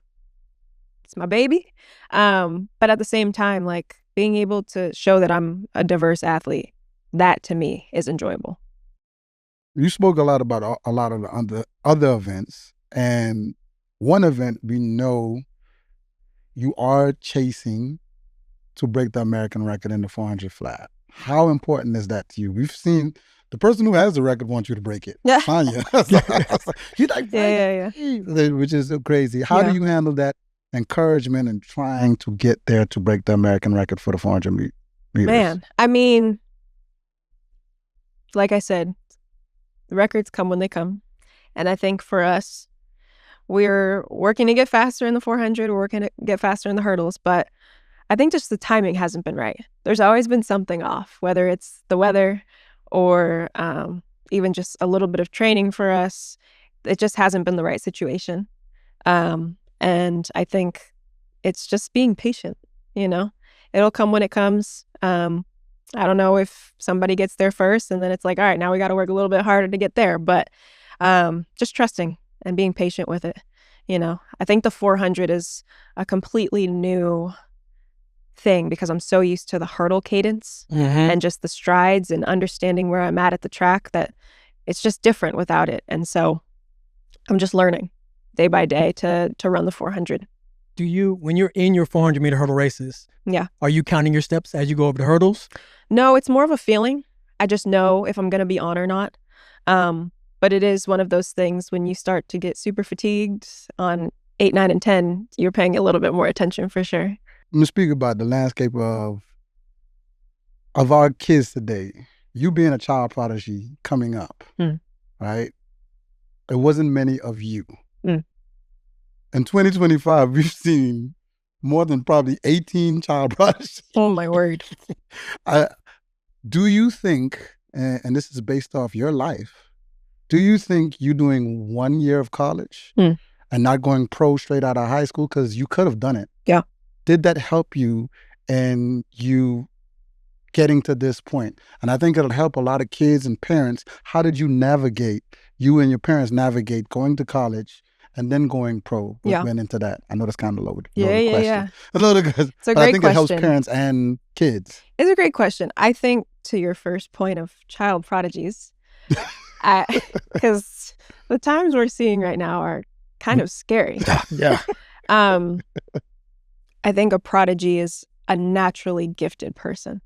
it's my baby. But at the same time, like being able to show that I'm a diverse athlete, that to me is enjoyable. You spoke a lot about a lot of the other events, and one event we know you are chasing to break the American record in the 400 flat. How important is that to you? We've seen the person who has the record wants you to break it. Yeah. Tanya. He's like, Yeah. Which is so crazy. How do you handle that encouragement and trying to get there to break the American record for the 400 meters? Man, I mean, like I said, the records come when they come. And I think for us, we're working to get faster in the 400, we're working to get faster in the hurdles, but I think just the timing hasn't been right. There's always been something off, whether it's the weather or even just a little bit of training for us. It just hasn't been the right situation. And I think it's just being patient, you know? It'll come when it comes. I don't know if somebody gets there first and then it's like, all right, now we got to work a little bit harder to get there. But just trusting and being patient with it. You know, I think the 400 is a completely new thing because I'm so used to the hurdle cadence and just the strides and understanding where I'm at the track that it's just different without it. And so I'm just learning day by day to run the 400. Do you, when you're in your 400 meter hurdle races, are you counting your steps as you go over the hurdles? No, it's more of a feeling. I just know if I'm going to be on or not. But it is one of those things when you start to get super fatigued on 8, 9, and 10, you're paying a little bit more attention for sure. Let me speak about the landscape of our kids today. You being a child prodigy coming up, right? There wasn't many of you. In 2025, we've seen more than probably 18 child prodigies. Oh, my word. Do you think, and this is based off your life, do you think you doing 1 year of college and not going pro straight out of high school, because you could have done it? Yeah. Did that help you in you getting to this point? And I think it'll help a lot of kids and parents. How did you navigate, you and your parents navigate going to college and then going pro? Went into that. I know that's kind of loaded. Yeah. It's a great I think question. it helps parents and kids. It's a great question. I think to your first point of child prodigies, because the times we're seeing right now are kind of scary. Yeah. I think a prodigy is a naturally gifted person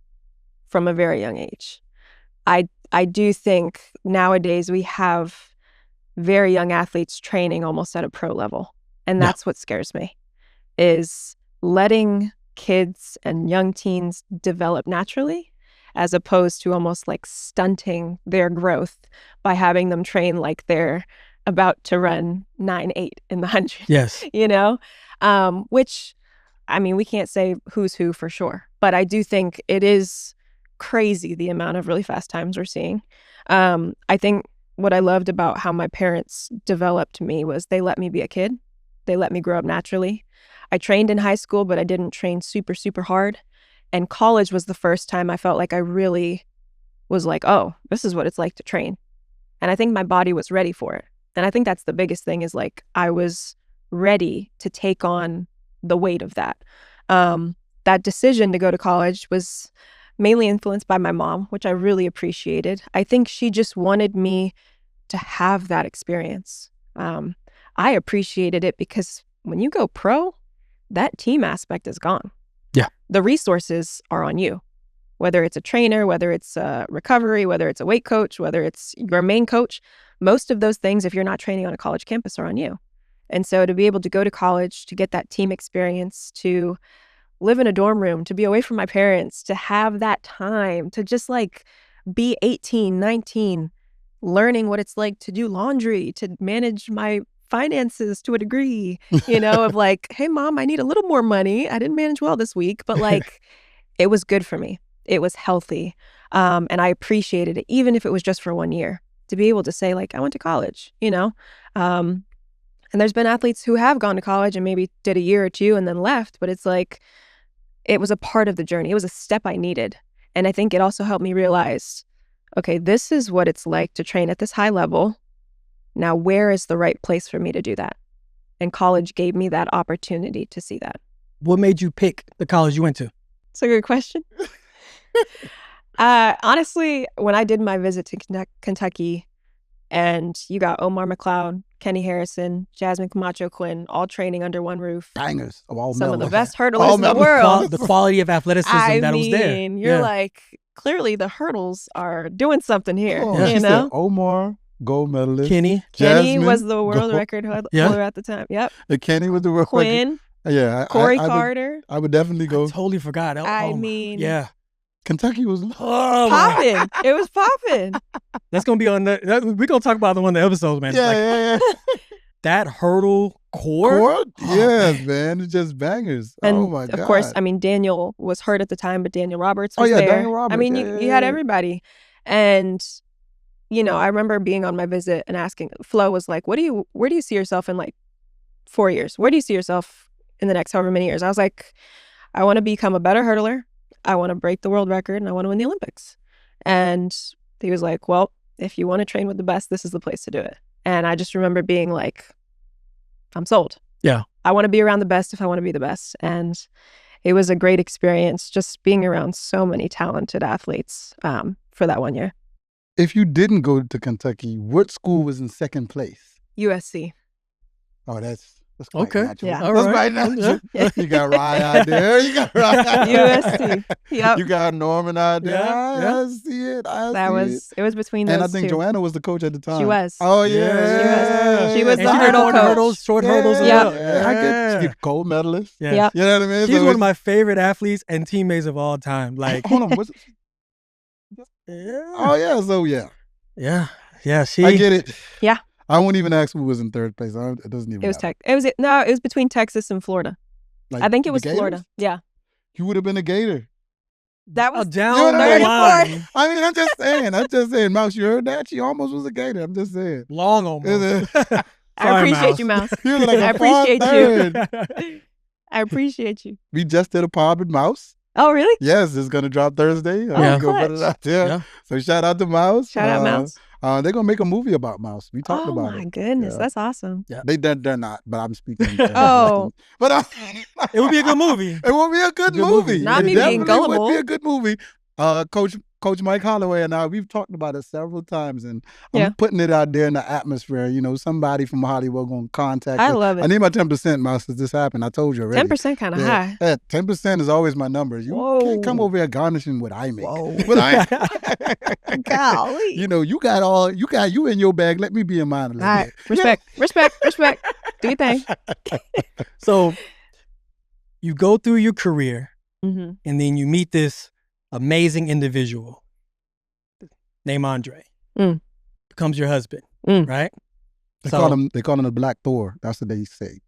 from a very young age. I do think nowadays we have very young athletes training almost at a pro level. And that's what scares me, is letting kids and young teens develop naturally as opposed to almost like stunting their growth by having them train like they're about to run 9.8 in the 100. Yes. You know, which, I mean, we can't say who's who for sure, but I do think it is crazy the amount of really fast times we're seeing. I think what I loved about how my parents developed me was they let me be a kid. They let me grow up naturally. I trained in high school, but I didn't train super, super hard. And college was the first time I felt like I really was like, oh, this is what it's like to train. And I think my body was ready for it. And I think that's the biggest thing, is like I was ready to take on the weight of that. That decision to go to college was mainly influenced by my mom, which I really appreciated. I think she just wanted me to have that experience. I appreciated it because when you go pro, that team aspect is gone. Yeah. the resources are on you. Whether it's a trainer, whether it's recovery, whether it's a weight coach, whether it's your main coach, most of those things, if you're not training on a college campus, are on you. And so to be able to go to college, to get that team experience, to live in a dorm room, to be away from my parents, to have that time, to just like be 18, 19, learning what it's like to do laundry, to manage my finances to a degree, of like, hey, Mom, I need a little more money. I didn't manage well this week, but like, it was good for me. It was healthy. And I appreciated it, even if it was just for 1 year, to be able to say, like, I went to college, And there's been athletes who have gone to college and maybe did a year or two and then left, but it's like, it was a part of the journey. It was a step I needed. And I think it also helped me realize, okay, this is what it's like to train at this high level. Now, where is the right place for me to do that? And college gave me that opportunity to see that. What made you pick the college you went to? It's a good question. Honestly, when I did my visit to Kentucky, and you got Omar McLeod, Kenny Harrison, Jasmine Camacho Quinn, all training under one roof. Bangers of all Some of the medalists. best hurdlers in the world. The quality of athleticism that was there. You're like, clearly the hurdles are doing something here, She said Omar, gold medalist. Kenny Jasmine, was the world record holder at the time. Yep. Kenny was the world record. Quinn. Yeah. Corey Carter. I would definitely go. I totally forgot. Yeah. Kentucky was popping. It was popping. That's going to be on we're going to talk about the one of the episodes, man. Yeah. That hurdle court? Yes, man. It's just bangers. And oh, my God. Of course, Daniel was hurt at the time, but Daniel Roberts was there. Daniel Roberts. You had everybody. And, I remember being on my visit and asking, Flo was like, where do you see yourself in like 4 years? Where do you see yourself in the next however many years? I was like, I want to become a better hurdler. I want to break the world record and I want to win the Olympics. And he was like, well, if you want to train with the best, this is the place to do it. And I just remember being like, I'm sold. Yeah. I want to be around the best if I want to be the best. And it was a great experience just being around so many talented athletes for that 1 year. If you didn't go to Kentucky, what school was in second place? USC. Oh, that's quite okay. natural. Yeah. That's quite natural. You got Rye out there. USC. Yep. You got Norman out there. Yeah. I see it. It was between those And I think two. Joanna was the coach at the time. She was. Oh, yeah. She was And the she hurdle did coach. hurdles, short hurdles. Yeah. I get she's a gold medalist. Yeah. Yep. You know what I mean? She's one of my favorite athletes and teammates of all time. Like, Hold on. yeah. Oh, yeah. So, yeah. Yeah. I get it. Yeah. I won't even ask who was in third place. It doesn't even matter. It was between Texas and Florida. Like, I think it was the Gators? Florida. Yeah. You would have been a Gator. That was down You know the what I mean? line. I mean, I'm just saying. Mouse, you heard that? She almost was a Gator. I'm just saying. Long almost. I appreciate you, Mouse. You was like I a far appreciate third. you. I appreciate you. We just did a pod with Mouse. Oh, really? Yes, it's gonna drop Thursday. Yeah. Go put it out there. Yeah. So shout out to Mouse. Shout out, Mouse. They're gonna make a movie about Mouse. We talked about it. Oh my goodness, Yeah. that's awesome. Yeah. They're not, but I'm speaking. Oh. But It would be a good movie. It will be a good Good movie. movie. Not It me being definitely would gullible. be a good movie. Coach Mike Holloway and I, we've talked about it several times, and I'm Yeah. putting it out there in the atmosphere. Somebody from Hollywood gonna contact I us. love it. I need my 10%, Mouse, since this happened. I told you already. 10% kind of Yeah. high. Yeah, 10% is always my number. You can't come Whoa. over here garnishing what I make. Whoa. What I, Golly. you in your bag. Let me be in mine a little All right. bit. Respect. Do your thing. So you go through your career Mm-hmm. and then you meet this amazing individual named Andre. Mm. Becomes your husband, Mm. right? They call him the Black Thor. That's what they say.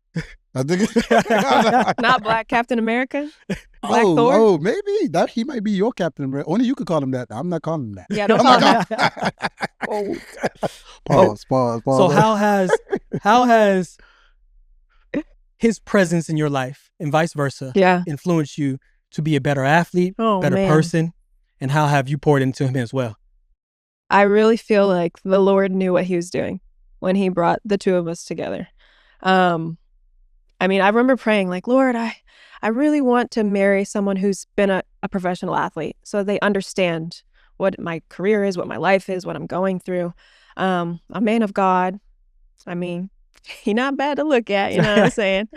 I think Not Black Captain America. Black Thor. Oh, maybe that he might be your Captain America. Only you could call him that. I'm not calling him that. Yeah, don't I'm call not him. calling- Pause. So how has his presence in your life and vice versa Yeah. influenced you to be a better athlete, Oh, better man. person, and how have you poured into him as well? I really feel like the Lord knew what he was doing when he brought the two of us together. I remember praying like, Lord, I really want to marry someone who's been a professional athlete so they understand what my career is, what my life is, what I'm going through. A man of God. He not bad to look at, you know what I'm saying?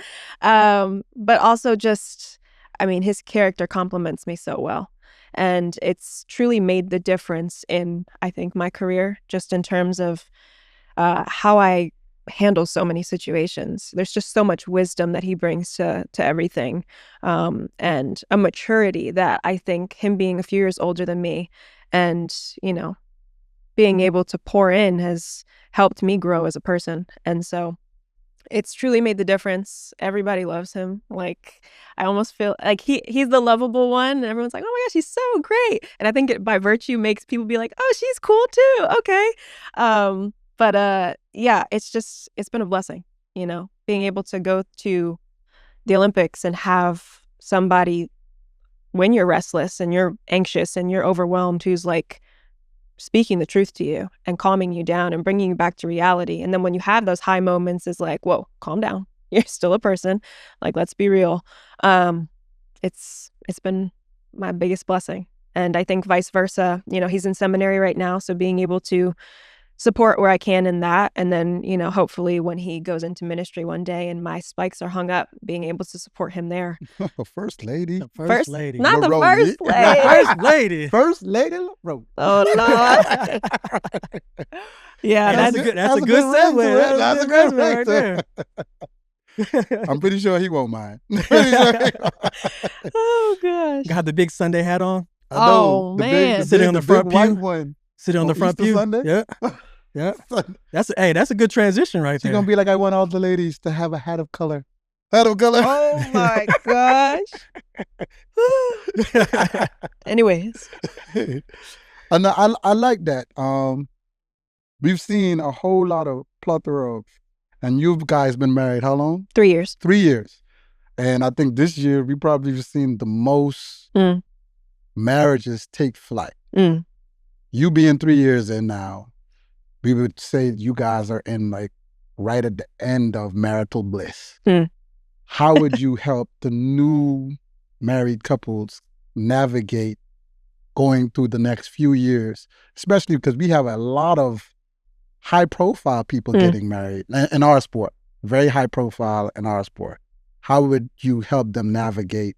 But also just, I mean, his character complements me so well. And it's truly made the difference in, I think, my career, just in terms of how I handle so many situations. There's just so much wisdom that he brings to everything, and a maturity that I think him being a few years older than me and, being able to pour in has helped me grow as a person. And so it's truly made the difference. Everybody loves him. Like, I almost feel like he's the lovable one. And everyone's like, oh my gosh, he's so great. And I think it, by virtue, makes people be like, oh, she's cool too. Okay. But yeah, it's been a blessing, being able to go to the Olympics and have somebody, when you're restless and you're anxious and you're overwhelmed, who's like speaking the truth to you and calming you down and bringing you back to reality. And then when you have those high moments, is like, whoa, calm down. You're still a person. Like, let's be real. It's been my biggest blessing. And I think vice versa, he's in seminary right now. So being able to support where I can in that. And then, hopefully when he goes into ministry one day and my spikes are hung up, being able to support him there. First lady. The first lady. Not the Levrone. first lady. First lady. First lady Levrone. Oh, Lord. Yeah, That's a good segue. That's a good right there. I'm pretty sure he won't mind. Oh, gosh. Got the big Sunday hat on. Oh, man. Sitting on the front pew. white one. Sitting on the front Easter pew. Sunday? Yeah. Yeah. That's a good transition right She's there. gonna be like, I want all the ladies to have a hat of color. Hat of color. Oh, my gosh. Anyways. And I like that. We've seen a whole lot of plethora of, and you guys been married how long? 3 years. 3 years. And I think this year we probably have seen the most marriages take flight. You being 3 years in now, we would say you guys are in like right at the end of marital bliss. How would you help the new married couples navigate going through the next few years, especially because we have a lot of high profile people getting married in our sport, very high profile in our sport. How would you help them navigate,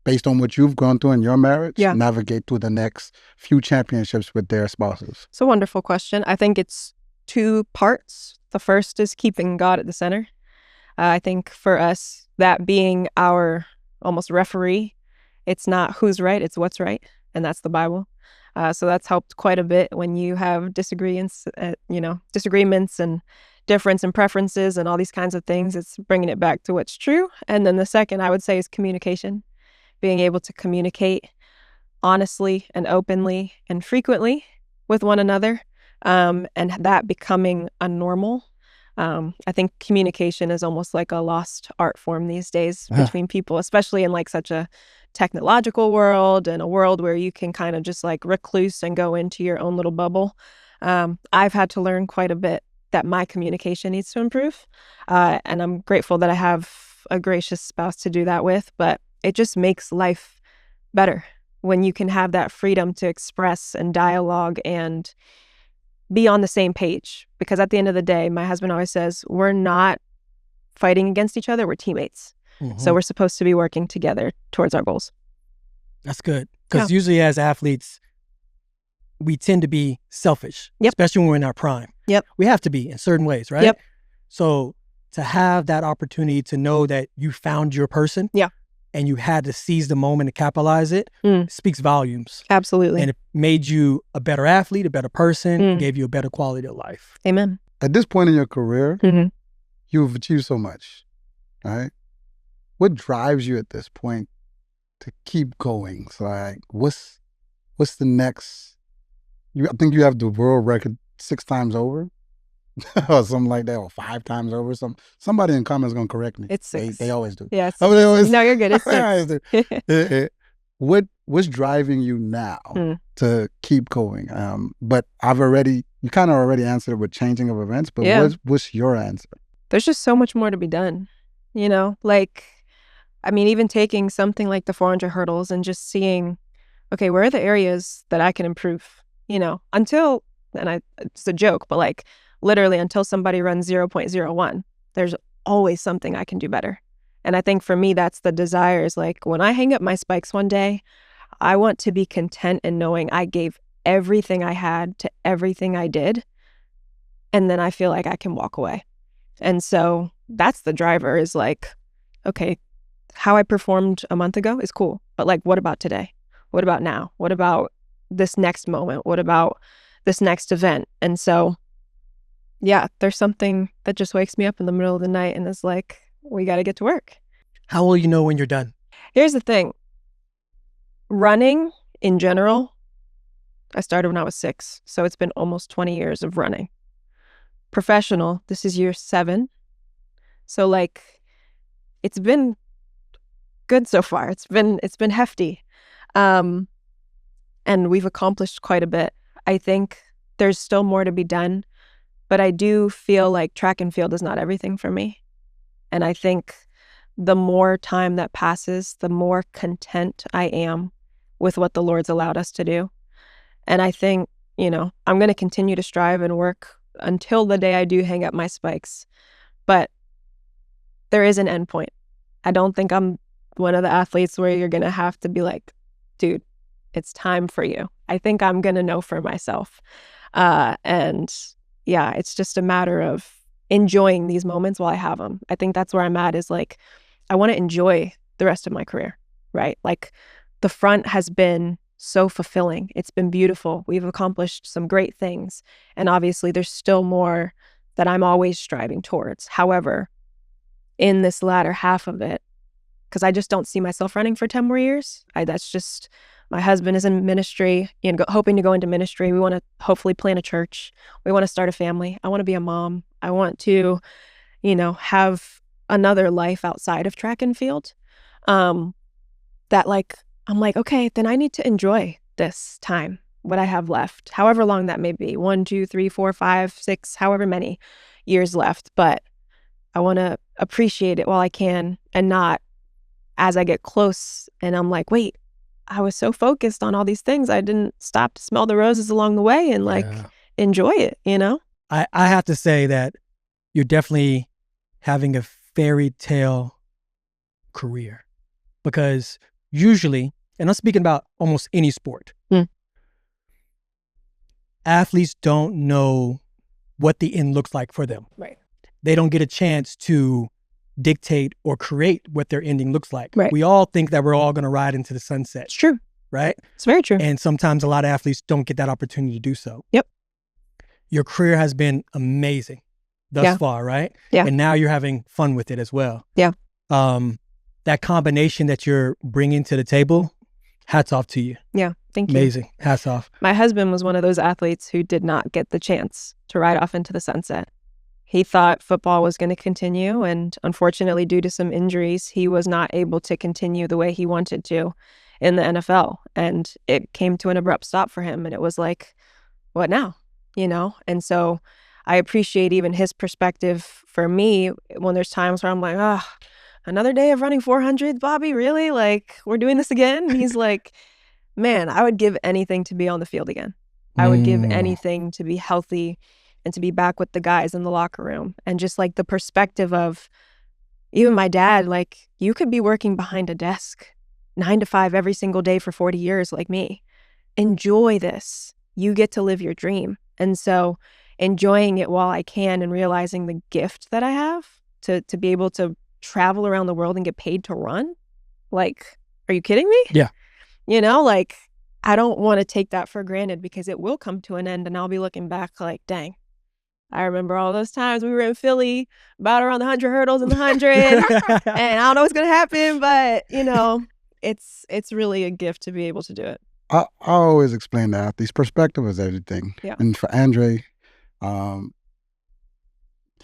based on what you've gone through in your marriage, navigate through the next few championships with their spouses? It's a wonderful question. I think it's 2 parts. The first is keeping God at the center. I think for us, that being our almost referee, it's not who's right, it's what's right. And that's the Bible. So that's helped quite a bit when you have disagreements and difference in preferences and all these kinds of things. It's bringing it back to what's true. And then the second, I would say, is communication. Being able to communicate honestly and openly and frequently with one another, and that becoming a normal. I think communication is almost like a lost art form these days between people, especially in like such a technological world and a world where you can kind of just like recluse and go into your own little bubble. I've had to learn quite a bit that my communication needs to improve, and I'm grateful that I have a gracious spouse to do that with. But it just makes life better when you can have that freedom to express and dialogue and be on the same page. Because at the end of the day, my husband always says, we're not fighting against each other, we're teammates. So we're supposed to be working together towards our goals. That's good. Because usually as athletes, we tend to be selfish, Yep. especially when we're in our prime. Yep. We have to be in certain ways, right? Yep. So to have that opportunity to know that you found your person, and you had to seize the moment and capitalize it, speaks volumes. Absolutely. And it made you a better athlete, a better person, gave you a better quality of life. Amen. At this point in your career, you've achieved so much, right? What drives you at this point to keep going? So like, what's the next? I think you have the world record 6 times over, or something like that, or 5 times over. Somebody in comments gonna correct me. It's 6. They always do. Yes. Oh, they always. No, you're good. It's They always 6. do. What's driving you now to keep going? But you kind of already answered it with changing of events. But what's your answer? There's just so much more to be done. Like, I mean, even taking something like the 400 hurdles and just seeing, okay, where are the areas that I can improve? Until, it's a joke, but like literally until somebody runs 0.01, there's always something I can do better. And I think for me, that's the desire is like when I hang up my spikes one day, I want to be content in knowing I gave everything I had to everything I did. And then I feel like I can walk away. And so that's the driver is like, okay, how I performed a month ago is cool. But like, what about today? What about now? What about this next moment? What about this next event? And so, yeah, there's something that just wakes me up in the middle of the night and is like, we got to get to work. How will you know when you're done? Here's the thing. Running in general, I started when I was 6. So it's been almost 20 years of running. Professional, this is year 7. So like, it's been good so far. It's been hefty. And we've accomplished quite a bit. I think there's still more to be done, but I do feel like track and field is not everything for me. And I think the more time that passes, the more content I am with what the Lord's allowed us to do. And I think, I'm going to continue to strive and work until the day I do hang up my spikes. But there is an end point. I don't think I'm one of the athletes where you're going to have to be like, dude, it's time for you. I think I'm going to know for myself. And yeah, it's just a matter of enjoying these moments while I have them. I think that's where I'm at is like, I want to enjoy the rest of my career, right? Like the front has been so fulfilling. It's been beautiful. We've accomplished some great things. And obviously there's still more that I'm always striving towards. However, in this latter half of it, because I just don't see myself running for 10 more years. That's just, my husband is in ministry, hoping to go into ministry. We want to hopefully plant a church. We want to start a family. I want to be a mom. I want to, have another life outside of track and field. That like, I'm like, okay, then I need to enjoy this time, what I have left, however long that may be, 1, 2, 3, 4, 5, 6, however many years left. But I want to appreciate it while I can and not as I get close and I'm like, wait, I was so focused on all these things. I didn't stop to smell the roses along the way and enjoy it, I have to say that you're definitely having a fairy tale career because usually, and I'm speaking about almost any sport, athletes don't know what the end looks like for them. Right. They don't get a chance to dictate or create what their ending looks like. Right. We all think that we're all going to ride into the sunset. It's true. Right? It's very true. And sometimes a lot of athletes don't get that opportunity to do so. Yep. Your career has been amazing thus far, right? Yeah. And now you're having fun with it as well. Yeah. That combination that you're bringing to the table, hats off to you. Yeah. Thank you. Amazing. Hats off. My husband was one of those athletes who did not get the chance to ride off into the sunset. He thought football was going to continue, and unfortunately, due to some injuries, he was not able to continue the way he wanted to in the NFL. And it came to an abrupt stop for him, and it was like, what now? And so I appreciate even his perspective for me when there's times where I'm like, another day of running 400, Bobby, really? Like, we're doing this again? And he's like, man, I would give anything to be on the field again. I would give anything to be healthy and to be back with the guys in the locker room. And just like the perspective of even my dad, like you could be working behind a desk 9 to 5 every single day for 40 years like me. Enjoy this. You get to live your dream. And so enjoying it while I can and realizing the gift that I have to be able to travel around the world and get paid to run. Like, are you kidding me? Yeah. Like I don't want to take that for granted because it will come to an end and I'll be looking back like, dang, I remember all those times we were in Philly, about around the 100 hurdles in the 100, and I don't know what's going to happen, but, it's really a gift to be able to do it. I always explain to athletes, perspective is everything. Yeah. And for Andre,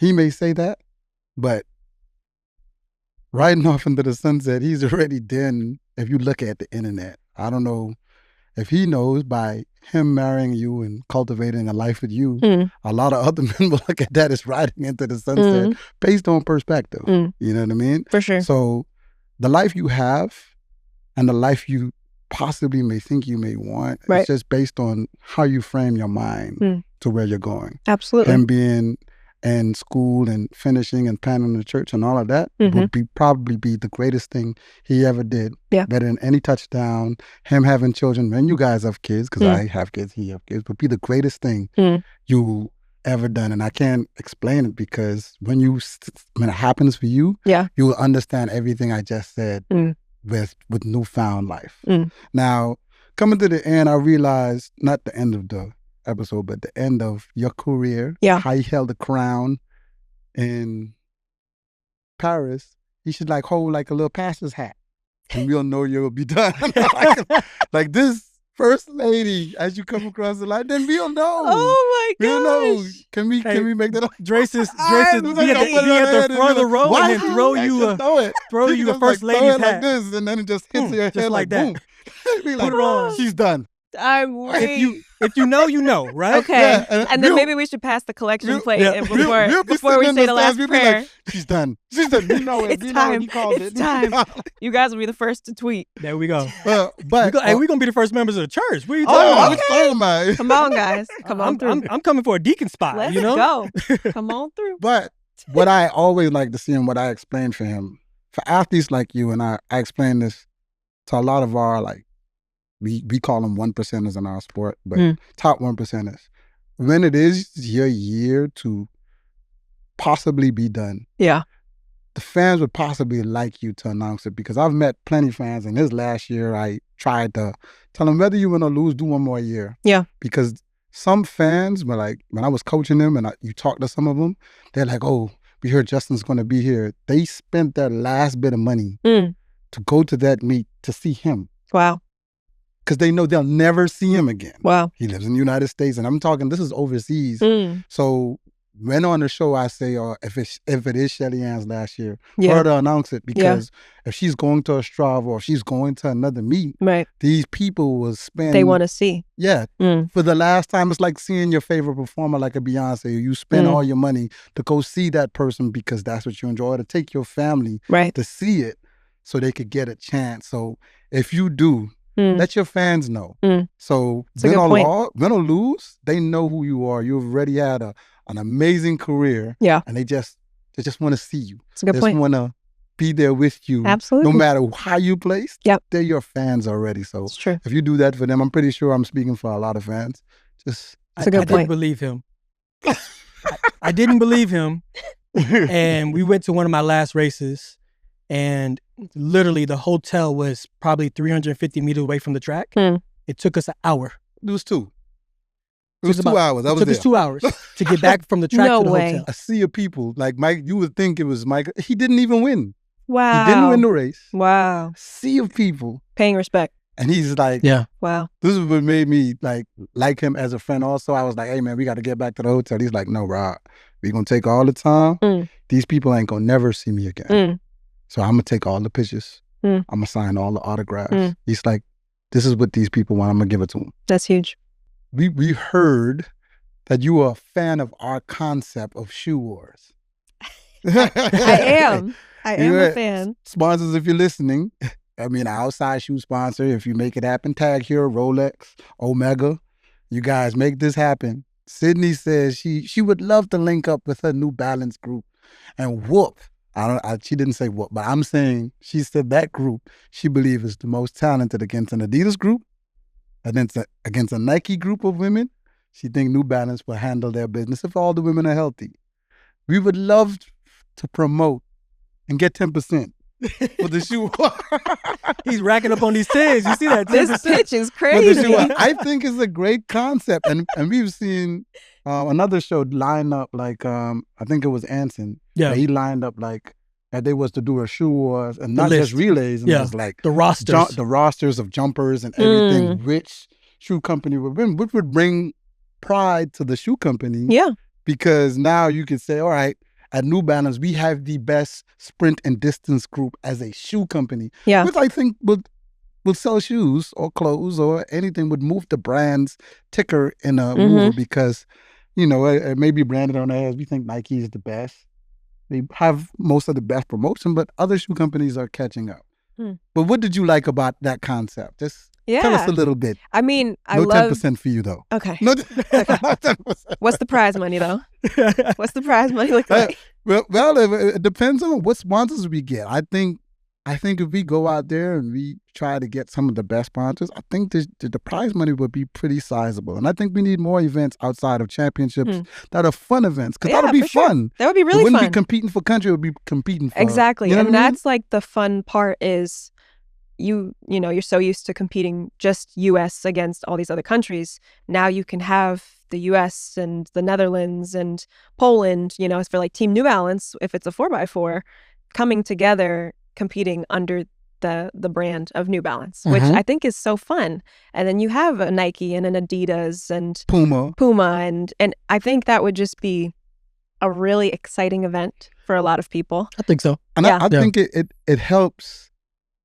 he may say that, but riding off into the sunset, he's already done. If you look at the internet, I don't know if he knows by him marrying you and cultivating a life with you, a lot of other men will look at that as riding into the sunset based on perspective. You know what I mean? For sure. So the life you have and the life you possibly may think you may want, it's just based on how you frame your mind to where you're going. Absolutely. Him being and school and finishing and planning the church and all of that would probably be the greatest thing he ever did. Yeah. Better than any touchdown, him having children, when you guys have kids, because I have kids, he have kids, would be the greatest thing you ever done. And I can't explain it because when it happens for you, you will understand everything I just said with newfound life. Now, coming to the end, I realized, not the end of the episode, but the end of your career, how you held the crown in Paris, you should like hold like a little pastor's hat and we'll know you'll be done. like this first lady as you come across the line, then we'll know. Oh my gosh. We'll know. Can we make that up? Drace is be at the front of the row and then throw you a first lady's hat. Like this, and then it just hits your head like that. Boom. Be like, Put it on. She's done. I'm waiting. If you know, you know, right? Okay. And then maybe we should pass the collection plate before we say the last prayer. Like, she's done. She's done. You know it. It's you time. Know it. You called it's it. time. You guys will be the first to tweet. There we go. But we're going to be the first members of the church. What are you talking about? Come on, guys. Come on through. I'm coming for a deacon spot. Let's go. Come on through. But what I always like to see and what I explain for him, for athletes like you, and I explain this to a lot of our like, we call them 1%ers in our sport, but top 1%ers. When it is your year to possibly be done, the fans would possibly like you to announce it, because I've met plenty of fans, and this last year I tried to tell them, whether you win or lose, do one more year. Yeah. Because some fans were like, when I was coaching them and you talk to some of them, they're like, oh, we heard Justin's going to be here. They spent their last bit of money to go to that meet to see him. Wow. Because they know they'll never see him again. Wow. He lives in the United States, and I'm talking, this is overseas. So when on the show I say, if it is Shelly Ann's last year, for her to announce it, because if she's going to Ostrava or if she's going to another meet, these people will spend... They want to see. Yeah. For the last time, it's like seeing your favorite performer like a Beyonce. You spend all your money to go see that person because that's what you enjoy, to take your family to see it so they could get a chance. So if you do... let your fans know. So win or lose, they know who you are. You've already had an amazing career. Yeah. And they just want to see you. It's a good point. They just want to be there with you. Absolutely. No matter how you place, they're your fans already. So it's true. If you do that for them, I'm pretty sure I'm speaking for a lot of fans. It's a good point. I didn't believe him. I didn't believe him. And we went to one of my last races, and literally the hotel was probably 350 meters away from the track. It took us an hour. It was 2. It was 2 hours. I was there. It took us 2 hours to get back from the track to the hotel. A sea of people. Like Mike, you would think it was Mike. He didn't even win. Wow. He didn't win the race. Wow. Sea of people. Paying respect. And he's like, wow. This is what made me like him as a friend also. I was like, hey man, we got to get back to the hotel. He's like, no, Rob, we're going to take all the time. These people ain't going to never see me again. So I'm going to take all the pictures. I'm going to sign all the autographs. He's like, this is what these people want. I'm going to give it to them. That's huge. We heard that you are a fan of our concept of shoe wars. I am a fan. Sponsors, if you're listening, I mean, an outside shoe sponsor, if you make it happen, Tag Hero, Rolex, Omega, you guys make this happen. Sydney says she would love to link up with her New Balance group and whoop. She didn't say what, but I'm saying she said that group she believes is the most talented against an Adidas group, against a Nike group of women. She thinks New Balance will handle their business if all the women are healthy. We would love to promote and get 10% for the shoe. He's racking up on these 10s. You see that? 10%. This pitch is crazy. I think it's a great concept, and we've seen another show line up like I think it was Anson. Yeah, he lined up like that they was to do a shoe wars and not just relays. And it was like the rosters, the rosters of jumpers and everything. Which shoe company would win? Which would bring pride to the shoe company? Yeah, because now you could say, all right, at New Balance we have the best sprint and distance group as a shoe company. Yeah, which I think would sell shoes or clothes or anything, would move the brand's ticker in a mover, because it may be branded on there as we think Nike is the best. They have most of the best promotion, but other shoe companies are catching up. But what did you like about that concept? Yeah. Tell us a little bit. I mean, I No love... 10% for you, though. Okay. No, not 10%. What's the prize money, though? What's the prize money look like? Well, it depends on what sponsors we get. I think if we go out there and we try to get some of the best sponsors, I think the prize money would be pretty sizable. And I think we need more events outside of championships that are fun events, because that'll be fun. That would be really fun. It wouldn't fun. be competing for country. It would be competing for... Exactly. You know and what I mean? that's like the fun part is you know, you're so used to competing just U.S. against all these other countries. Now you can have the U.S. and the Netherlands and Poland, you know, for like Team New Balance, if it's a 4x4, coming together, competing under the brand of New Balance, which I think is so fun. And then you have a Nike and an Adidas and Puma, and I think that would just be a really exciting event for a lot of people. I think so. And I think it helps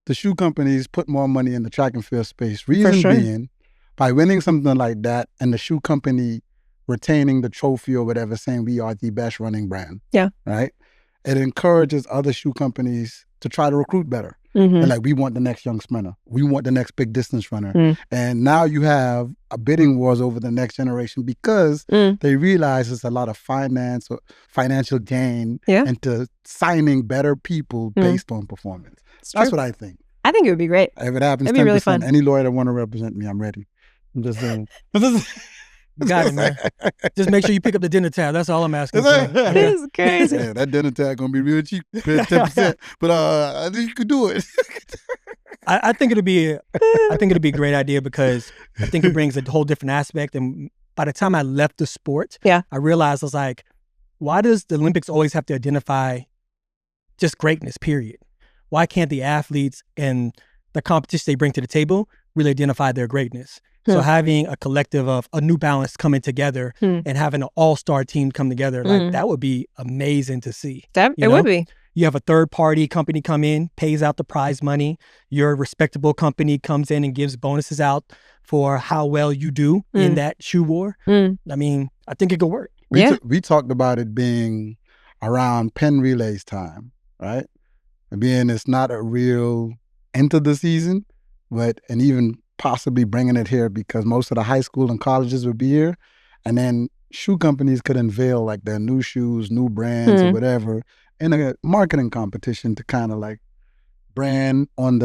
the shoe companies put more money in the track and field space. Reason being, by winning something like that and the shoe company retaining the trophy or whatever, saying we are the best running brand. Yeah. Right? It encourages other shoe companies to try to recruit better. And like, we want the next young sprinter. We want the next big distance runner. And now you have a bidding wars over the next generation because they realize there's a lot of financial gain into signing better people based on performance. That's what I think. I think it would be great. If it happens, it'd be really fun. Any lawyer that want to represent me, I'm ready. I'm just saying. You got it, man. Just make sure you pick up the dinner tab. That's all I'm asking. This is crazy. Yeah, that dinner tab gonna be real cheap, 10%. But I think you could do it. I think it'll be a great idea because I think it brings a whole different aspect. And by the time I left the sport, I realized I was like, why does the Olympics always have to identify just greatness? Period. Why can't the athletes and the competition they bring to the table really identify their greatness? So having a collective of a New Balance coming together and having an all-star team come together, like that would be amazing to see. It would be. You have a third-party company come in, pays out the prize money. Your respectable company comes in and gives bonuses out for how well you do in that shoe war. I mean, I think it could work. We talked about it being around Penn Relays time, right? Being it's not a real end of the season, and even possibly bringing it here because most of the high school and colleges would be here. And then shoe companies could unveil like their new shoes, new brands or whatever in a marketing competition to kind of like brand on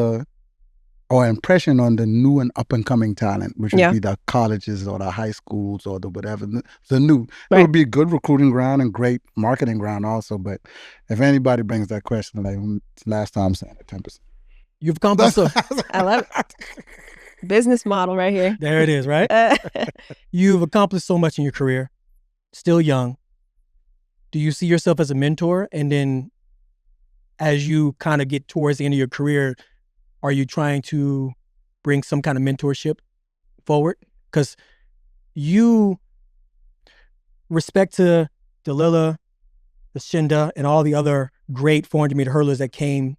or impression on the new and up and coming talent, which would be the colleges or the high schools or the whatever, the new. It would be a good recruiting ground and great marketing ground also. But if anybody brings that question, like last time saying it, 10%. You've accomplished I love it. Business model right here. There it is, right? You've accomplished so much in your career, still young. Do you see yourself as a mentor? And then as you kind of get towards the end of your career, are you trying to bring some kind of mentorship forward? Because you, respect to Dahlilah, Shinda, and all the other great 400-meter hurdlers that came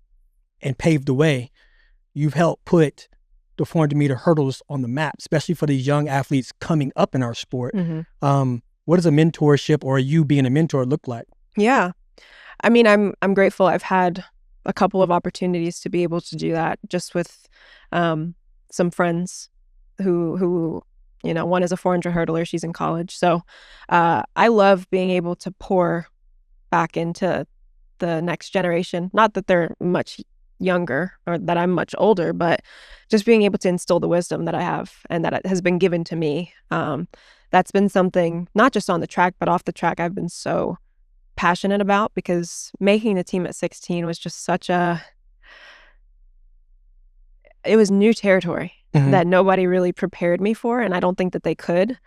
and paved the way, you've helped put the 400-meter hurdles on the map, especially for these young athletes coming up in our sport. What does a mentorship or you being a mentor look like? Yeah. I mean, I'm grateful. I've had a couple of opportunities to be able to do that just with some friends who, you know, one is a 400 hurdler. She's in college. So I love being able to pour back into the next generation. Not that they're much younger or that I'm much older, but just being able to instill the wisdom that I have and that has been given to me. That's been something not just on the track, but off the track I've been so passionate about, because making the team at 16 was just it was new territory that nobody really prepared me for, and I don't think that they could.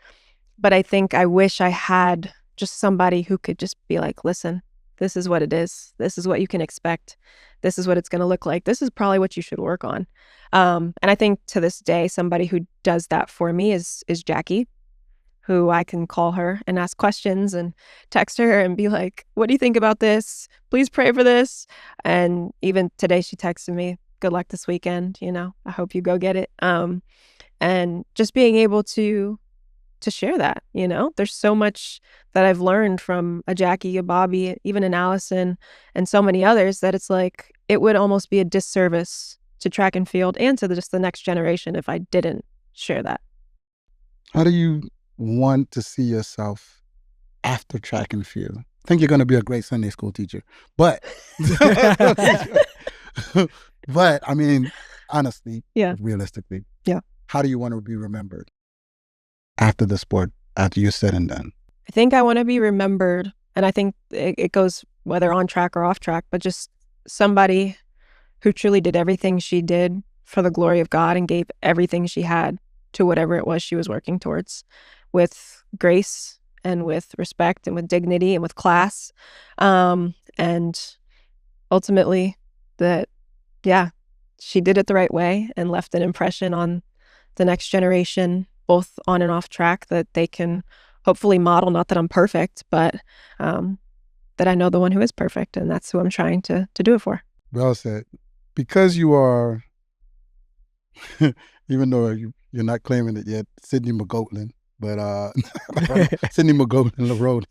But I think I wish I had just somebody who could just be like, listen, this is what it is. This is what you can expect. This is what it's going to look like. This is probably what you should work on. And I think to this day, somebody who does that for me is Jackie, who I can call her and ask questions and text her and be like, what do you think about this? Please pray for this. And even today she texted me, good luck this weekend. You know, I hope you go get it. And just being able to share that, you know, there's so much that I've learned from a Jackie, a Bobby, even an Allison, and so many others that it's like, it would almost be a disservice to track and field and to just the next generation if I didn't share that. How do you want to see yourself after track and field? I think you're going to be a great Sunday school teacher, but but I mean, honestly, realistically, how do you want to be remembered after the sport, after you're said and done? I think I want to be remembered, and I think it goes whether on track or off track, but just somebody who truly did everything she did for the glory of God and gave everything she had to whatever it was she was working towards, with grace and with respect and with dignity and with class. And ultimately that, she did it the right way and left an impression on the next generation, both on and off track, that they can hopefully model. Not that I'm perfect, but that I know the one who is perfect, and that's who I'm trying to do it for. Well said. Because you are, even though you're not claiming it yet, Sydney McLaughlin, but Sydney McLaughlin-Levrone.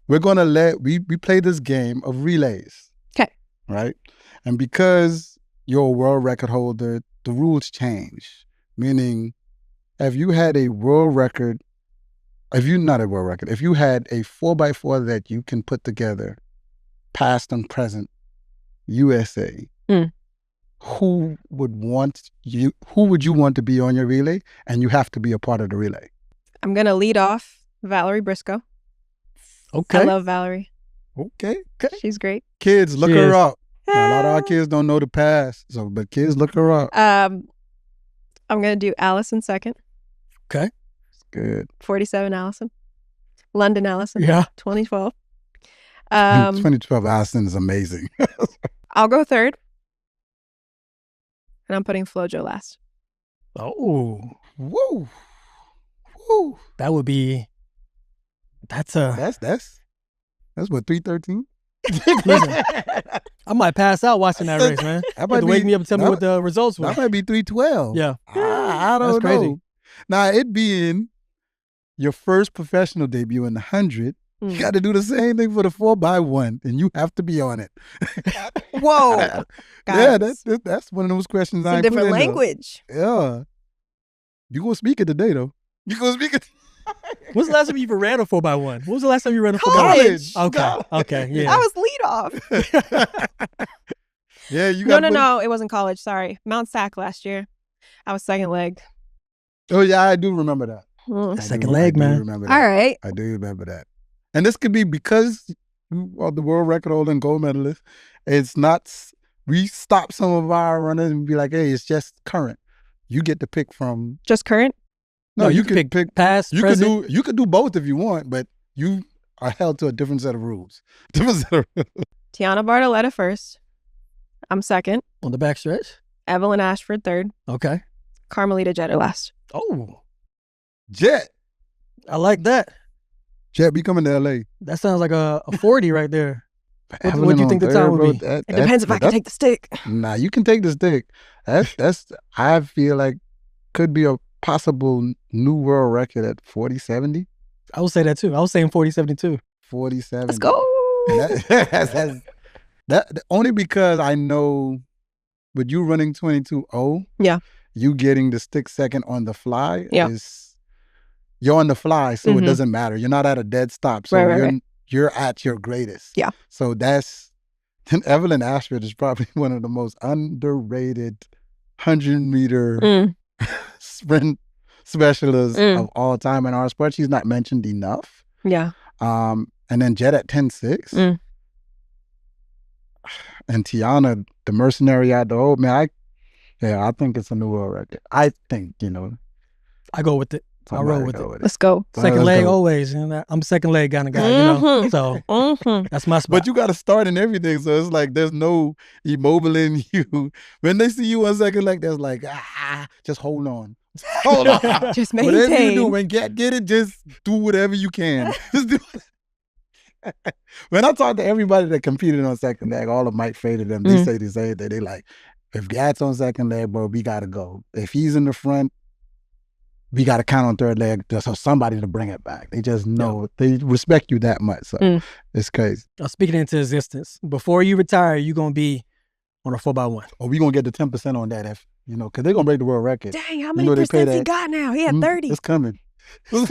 We're going to we play this game of relays. Okay. Right? And because you're a world record holder, the rules change. Meaning, if you had a world record, if you had a 4x4 that you can put together, past and present, USA, who would you want to be on your relay? And you have to be a part of the relay. I'm going to lead off Valerie Briscoe. Okay. I love Valerie. Okay. She's great. Kids, look her up. Now, a lot of our kids don't know the past, but kids, look her up. I'm going to do Allison second. Okay. That's good. 47 Allison. London Allison. Yeah. 2012. 2012 Allison is amazing. I'll go third. And I'm putting FloJo last. Oh. Woo. That would be, that's what, 313? Listen, I might pass out watching that race, man. That might wake me up and tell me what the results were. That might be 312. Yeah. I don't know. Crazy. Now, it being your first professional debut in the 100, you got to do the same thing for the 4x1, and you have to be on it. Whoa. Yeah, that's one of those questions I ain't put in different language. Yeah. You going to speak it today, though. You going to speak it. When's the last time you even ran a 4x1? When was the last time you ran a 4x1? College. Okay, yeah. I was lead off. Yeah, you got No, it wasn't college. Sorry. Mount Sac last year. I was second leg. Oh, yeah, I do remember that. Second leg, man. Remember that. All right. I do remember that. And this could be because you are the world record holder and gold medalist. It's not, we stop some of our runners and be like, hey, it's just current. You get to pick from. Just current? No, you can pick past, present. You could do both if you want, but you are held to a different set of rules. Tiana Bartoletta first. I'm second. On the backstretch? Evelyn Ashford third. Okay. Carmelita Jeter last. Oh. Jet. I like that. Jet, be coming to LA. That sounds like a 40 right there. What do you think the time would be? It depends if I can take the stick. Nah, you can take the stick. That's I feel like could be a possible new world record at 40-70. I would say that too. I was saying 40-72. 40-70. Let's go. That only because I know with you running 22-0, you getting the stick second on the fly is you're on the fly, so it doesn't matter. You're not at a dead stop. So you're at your greatest. Yeah. So Evelyn Ashford is probably one of the most underrated 100-meter sprint specialists of all time in our sport. She's not mentioned enough. Yeah. And then Jet at 10.6. And Tiana, the mercenary at the old man, I think it's a new world record. I think, I go with it. I roll with it. Let's go. Second leg always. I'm a second leg kind of guy, So that's my spot. But you got to start in everything. So it's like there's no immobiling you. When they see you on second leg, there's like, just hold on. Hold on. Just maintain. Whatever you do, when get it, just do whatever you can. Just do it. When I talk to everybody that competed on second leg, all of Mike faded them. They say the same thing. They like, if Gat's on second leg, bro, we got to go. If he's in the front, we got to count on third leg so somebody to bring it back. They just know. They respect you that much. So it's crazy. Speaking into existence, before you retire, you're going to be on a 4x1. Oh, we gonna get the 10% on that if because they're gonna break the world record. Dang, how You many know they pay percents he that. got now? He had 30. It's coming.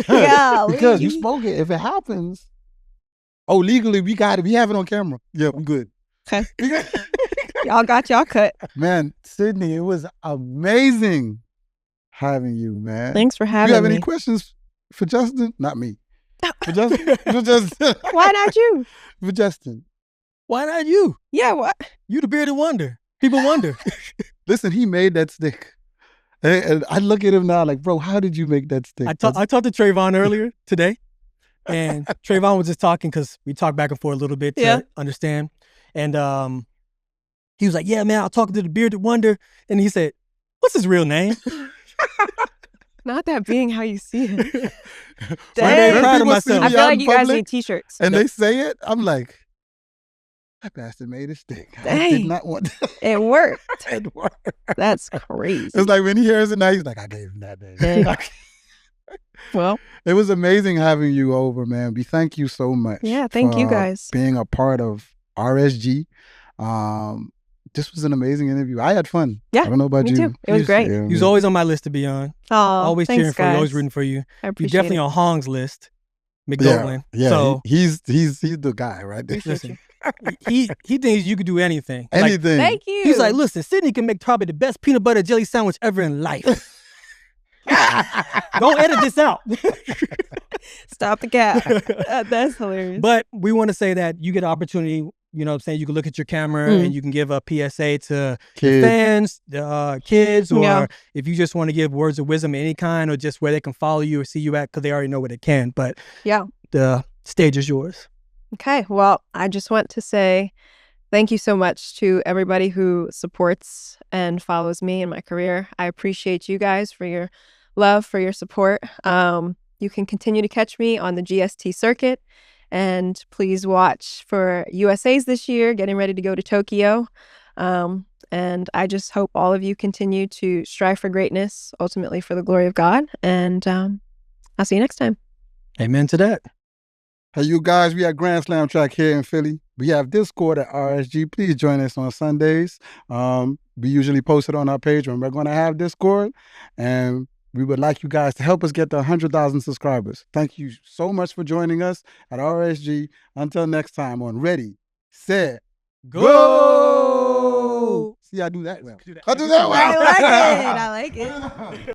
Yeah, Because you spoke it. If it happens, legally we got it. We have it on camera. Yeah, we good. Okay. Y'all got y'all cut. Man, Sydney, it was amazing having you, man. Thanks for having me. You have any questions for Justin? Not me. For Justin? For Justin. Why not you? For Justin. Why not you? Yeah, what? You the bearded wonder. People wonder. Listen, he made that stick. And I look at him now like, bro, how did you make that stick? I talked to Trayvon earlier today, and Trayvon was just talking because we talked back and forth a little bit to understand. And he was like, yeah, man, I was talking to the bearded wonder. And he said, what's his real name? Not that being how you see it. I'm very proud of myself. I feel like you guys need t-shirts. And they say it, I'm like, that bastard made a stick. I did not want that. It worked. It worked. That's crazy. It's like when he hears it now, he's like, I gave him that name. Well, it was amazing having you over, man. We thank you so much. Yeah, thank you guys. Being a part of RSG. This was an amazing interview. I had fun. Yeah, I don't know about me you. too. It was great. Yeah, He was always on my list to be on. Oh, Always thanks, cheering for you, guys. always rooting for you. I You're appreciate definitely it. on Hong's list, McLaughlin. Yeah, So he's the guy right there. listen, he thinks you could do anything. Anything. Thank you. He's like, listen, Sydney can make probably the best peanut butter jelly sandwich ever in life. Don't edit this out. Stop the cap. That's hilarious. But we want to say that you get an opportunity, you know what I'm saying? You can look at your camera and you can give a PSA to your fans, kids, or if you just want to give words of wisdom of any kind, or just where they can follow you or see you at, because they already know where they can. But the stage is yours. Okay. Well, I just want to say thank you so much to everybody who supports and follows me in my career. I appreciate you guys for your love, for your support. You can continue to catch me on the GST circuit. And please watch for USA's this year, getting ready to go to Tokyo. And I just hope all of you continue to strive for greatness, ultimately for the glory of God. And I'll see you next time. Amen to that. Hey, you guys, we at Grand Slam Track here in Philly. We have Discord at RSG. Please join us on Sundays. We usually post it on our page when we're going to have Discord. And we would like you guys to help us get to 100,000 subscribers. Thank you so much for joining us at RSG. Until next time on Ready, Set, Go! See, I do that well. I do that well. I like it. I like it.